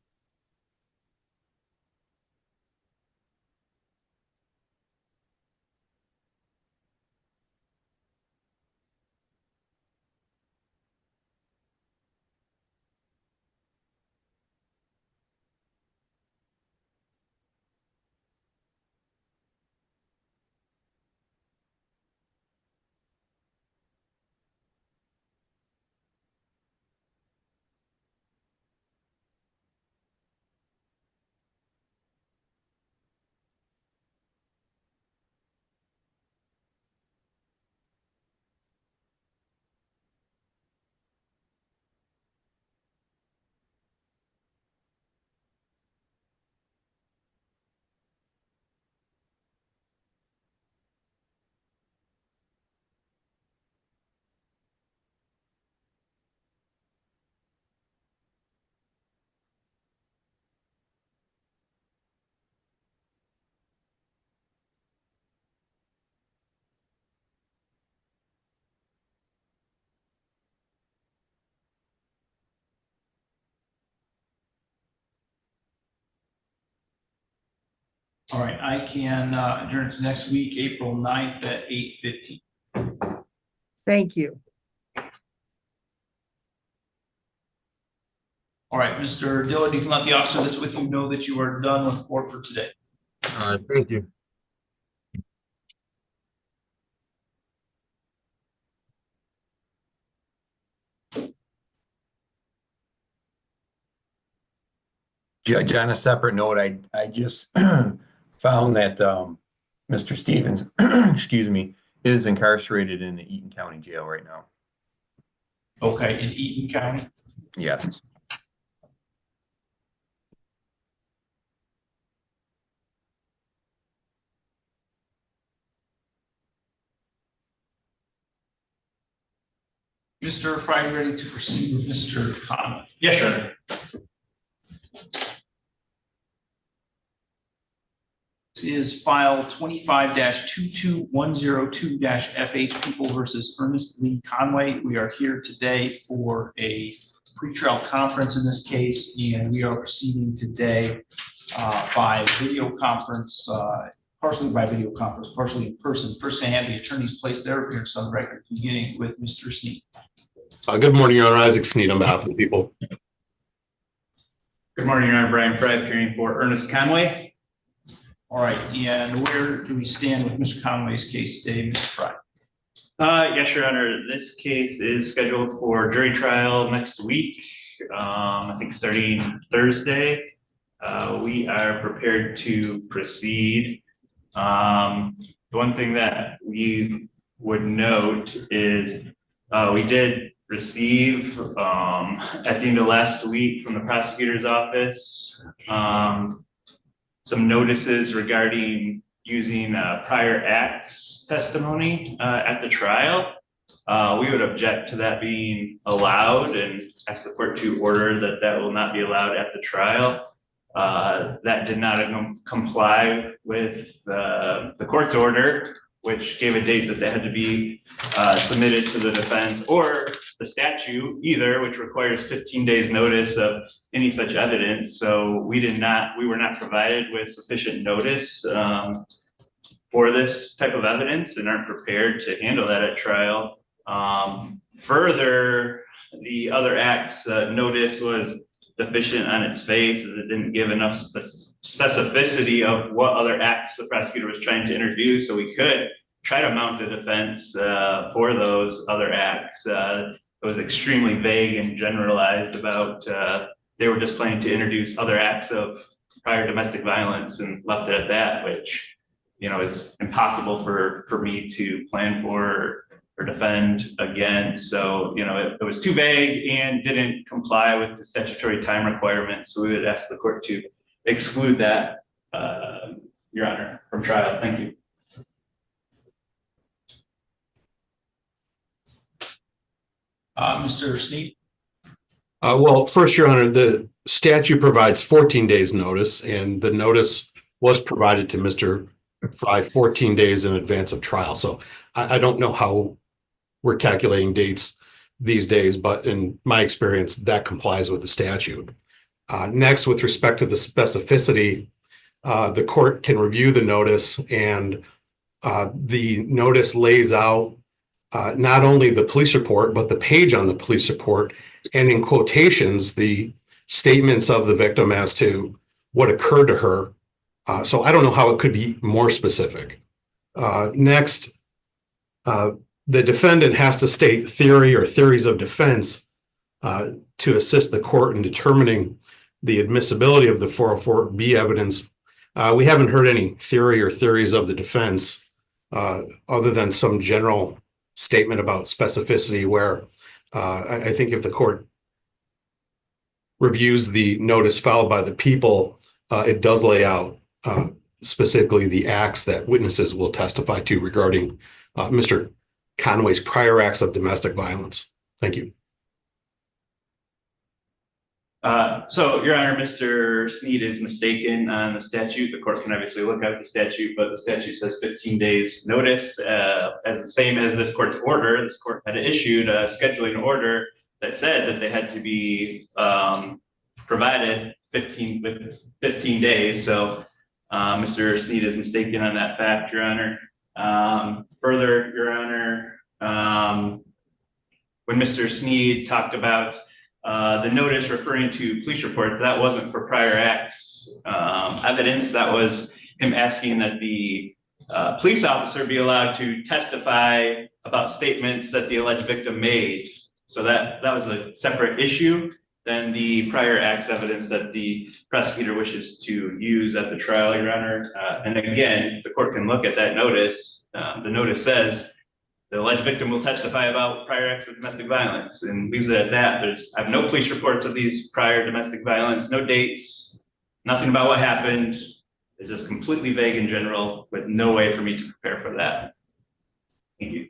All right, I can adjourn to next week, April 9th at 8:15. Thank you. All right, Mr. Dillard, you can let the officer that's with you know that you are done with court for today. All right, thank you. Judge, on a separate note, I just found that Mr. Stevens, excuse me, is incarcerated in the Eaton County Jail right now. Okay, in Eaton County. Yes. Mr. Fry, ready to proceed with Mr. Conway? Yes, sir. This is file 25-22102-FH People versus Ernest Lee Conway. We are here today for a pretrial conference in this case, and we are proceeding today by video conference, partially by video conference, partially in person. First, I have the attorneys place their appearance on record, beginning with Mr. Sneed. Good morning, Your Honor. Isaac Sneed on behalf of the people. Good morning, Your Honor. Brian Fry, appearing for Ernest Conway. All right, and where do we stand with Mr. Conway's case today, Mr. Fry? Yes, Your Honor. This case is scheduled for jury trial next week. I think starting Thursday. We are prepared to proceed. The one thing that we would note is we did receive at the end of last week from the prosecutor's office some notices regarding using prior acts testimony at the trial. We would object to that being allowed and ask the court to order that that will not be allowed at the trial. That did not comply with the court's order, which gave a date that they had to be submitted to the defense, or the statute either, which requires 15 days notice of any such evidence. So we were not provided with sufficient notice for this type of evidence and aren't prepared to handle that at trial. Further, the other acts notice was deficient on its face, as it didn't give enough specificity of what other acts the prosecutor was trying to introduce, so we could try to mount a defense for those other acts. It was extremely vague and generalized about they were just planning to introduce other acts of prior domestic violence and left it at that, which, you know, is impossible for me to plan for or defend against. So, you know, it was too vague and didn't comply with the statutory time requirements. So we would ask the court to exclude that, Your Honor, from trial. Thank you. Mr. Sneed? Well, first, Your Honor, the statute provides 14 days notice, and the notice was provided to Mr. Fry 14 days in advance of trial. So I don't know how we're calculating dates these days, but in my experience, that complies with the statute. Next, with respect to the specificity, the court can review the notice, and the notice lays out not only the police report, but the page on the police report, and in quotations, the statements of the victim as to what occurred to her. So I don't know how it could be more specific. Next, the defendant has to state theory or theories of defense to assist the court in determining the admissibility of the 404B evidence. We haven't heard any theory or theories of the defense other than some general statement about specificity, where I think if the court reviews the notice filed by the people, it does lay out specifically the acts that witnesses will testify to regarding Mr. Conway's prior acts of domestic violence. Thank you. So, Your Honor, Mr. Sneed is mistaken on the statute. The court can obviously look at the statute, but the statute says 15 days notice, as the same as this court's order. This court had issued a scheduling order that said that they had to be provided 15 days. So Mr. Sneed is mistaken on that fact, Your Honor. Further, Your Honor, when Mr. Sneed talked about the notice referring to police reports, that wasn't for prior acts evidence. That was him asking that the police officer be allowed to testify about statements that the alleged victim made. So that was a separate issue than the prior acts evidence that the prosecutor wishes to use at the trial, Your Honor. And again, the court can look at that notice. The notice says the alleged victim will testify about prior acts of domestic violence and leaves it at that. I have no police reports of these prior domestic violence, no dates, nothing about what happened. It's just completely vague in general with no way for me to prepare for that. Thank you.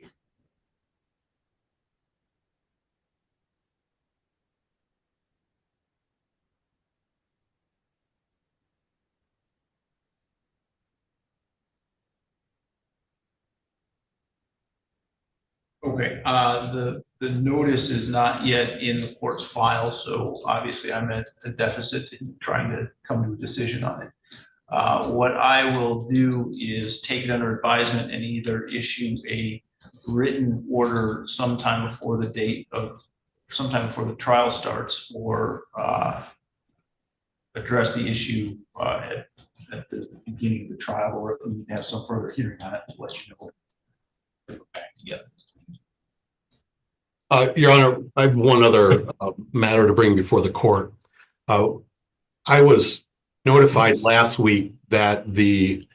Okay, the notice is not yet in the court's file, so obviously I'm at a deficit in trying to come to a decision on it. What I will do is take it under advisement and either issue a written order sometime before the trial starts, or address the issue at the beginning of the trial, or if we need to have some further hearing on it, to let you know. Yeah. Your Honor, I have one other matter to bring before the court. I was notified last week that the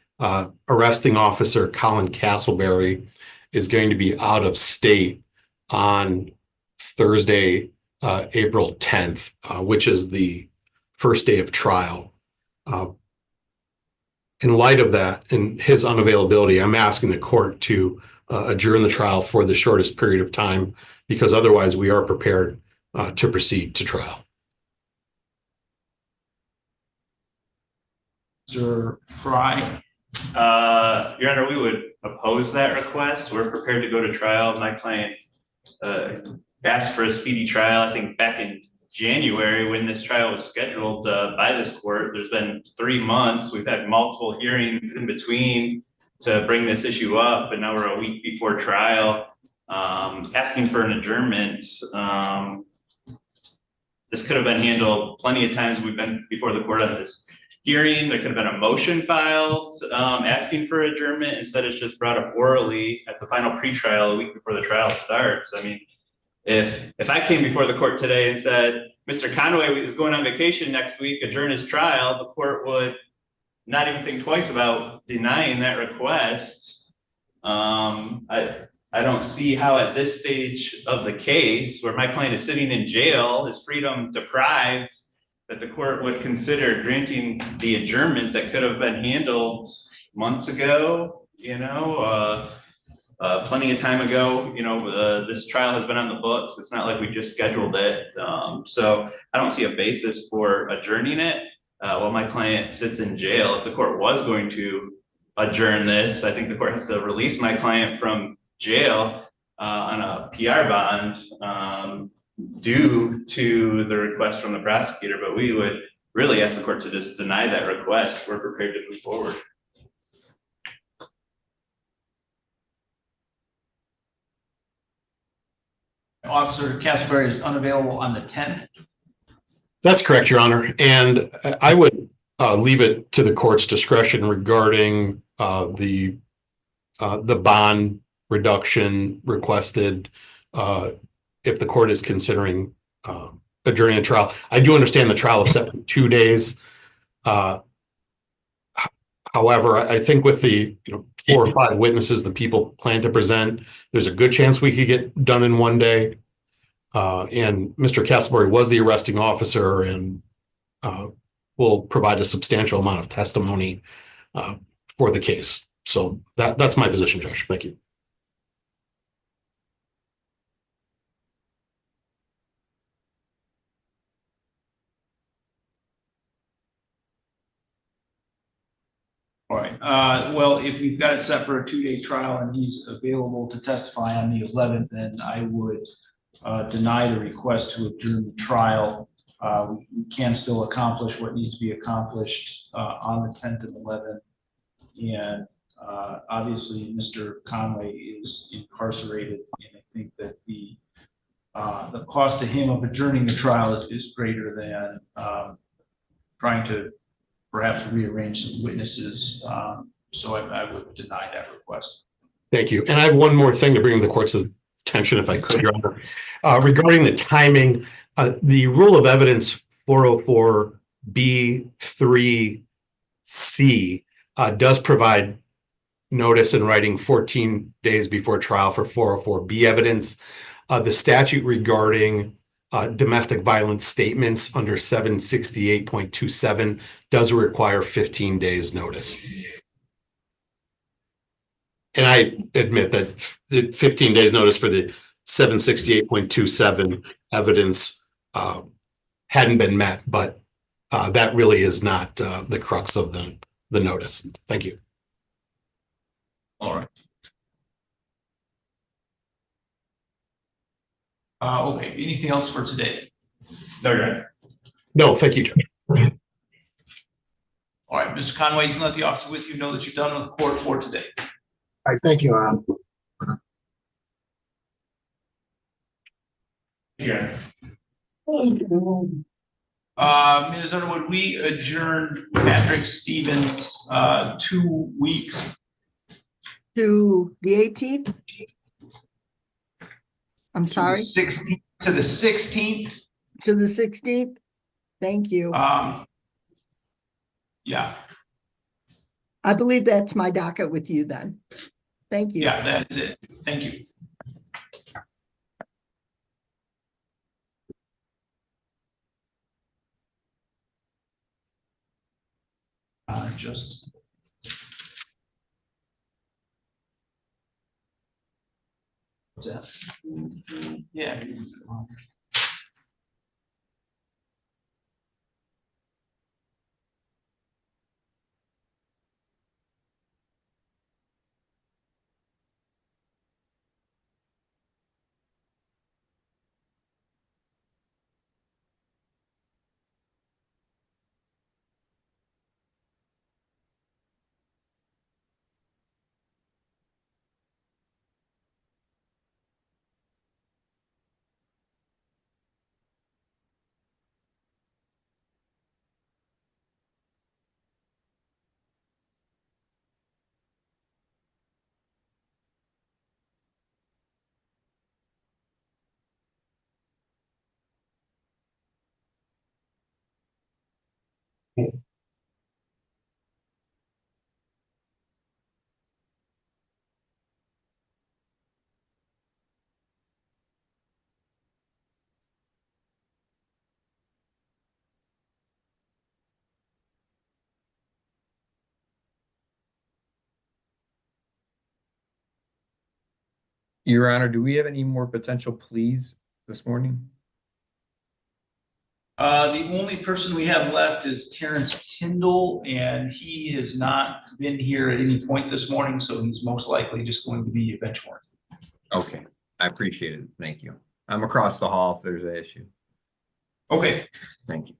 arresting officer, Colin Castleberry, is going to be out of state on Thursday, April 10th, which is the first day of trial. In light of that and his unavailability, I'm asking the court to adjourn the trial for the shortest period of time, because otherwise we are prepared to proceed to trial. Mr. Fry? Your Honor, we would oppose that request. We're prepared to go to trial. My client asked for a speedy trial, I think back in January when this trial was scheduled by this court. There's been 3 months. We've had multiple hearings in between to bring this issue up, and now we're a week before trial, asking for an adjournment. This could have been handled plenty of times. We've been before the court on this hearing. There could have been a motion filed asking for adjournment. Instead, it's just brought up orally at the final pretrial a week before the trial starts. I mean, if I came before the court today and said, Mr. Conway is going on vacation next week, adjourn his trial, the court would not even think twice about denying that request. I don't see how at this stage of the case, where my client is sitting in jail, his freedom deprived, that the court would consider granting the adjournment that could have been handled months ago, plenty of time ago. This trial has been on the books. It's not like we just scheduled it. So I don't see a basis for adjourning it while my client sits in jail. If the court was going to adjourn this, I think the court has to release my client from jail on a PR bond due to the request from the prosecutor. But we would really ask the court to just deny that request. We're prepared to move forward. Officer Castleberry is unavailable on the 10th. That's correct, Your Honor. And I would leave it to the court's discretion regarding the bond reduction requested if the court is considering adjourning the trial. I do understand the trial is set for 2 days. However, I think with the 4 or 5 witnesses the people plan to present, there's a good chance we could get done in 1 day. And Mr. Castleberry was the arresting officer and will provide a substantial amount of testimony for the case. So that's my position, Josh. Thank you. All right. Well, if we've got it set for a 2-day trial and he's available to testify on the 11th, then I would deny the request to adjourn the trial we can still accomplish what needs to be accomplished on the 10th and 11th. And obviously, Mr. Conway is incarcerated, and I think that the cost to him of adjourning the trial is greater than trying to perhaps rearrange some witnesses. So I would deny that request. Thank you. And I have one more thing to bring to the court's attention, if I could, Your Honor. Regarding the timing, the rule of evidence 404B3C does provide notice in writing 14 days before trial for 404B evidence. The statute regarding domestic violence statements under 768.27 does require 15 days notice. And I admit that the 15 days notice for the 768.27 evidence hadn't been met, but that really is not the crux of the notice. Thank you. All right. Okay, anything else for today? No, thank you, Judge. All right, Mr. Conway, you can let the officer with you know that you're done with the court for today. All right, thank you, Yeah. Ms. Underwood, we adjourned Patrick Stevens 2 weeks. To the 18th? I'm sorry? 16th to the 16th. To the 16th? Thank you. Yeah. I believe that's my docket with you then. Thank you. Yeah, that's it. Thank you. Just. What's that? Yeah. Your Honor, do we have any more potential pleas this morning? The only person we have left is Terrence Tyndall, and he has not been here at any point this morning, so he's most likely just going to be a bench warrant. Okay, I appreciate it. Thank you. I'm across the hall if there's an issue. Okay. Thank you.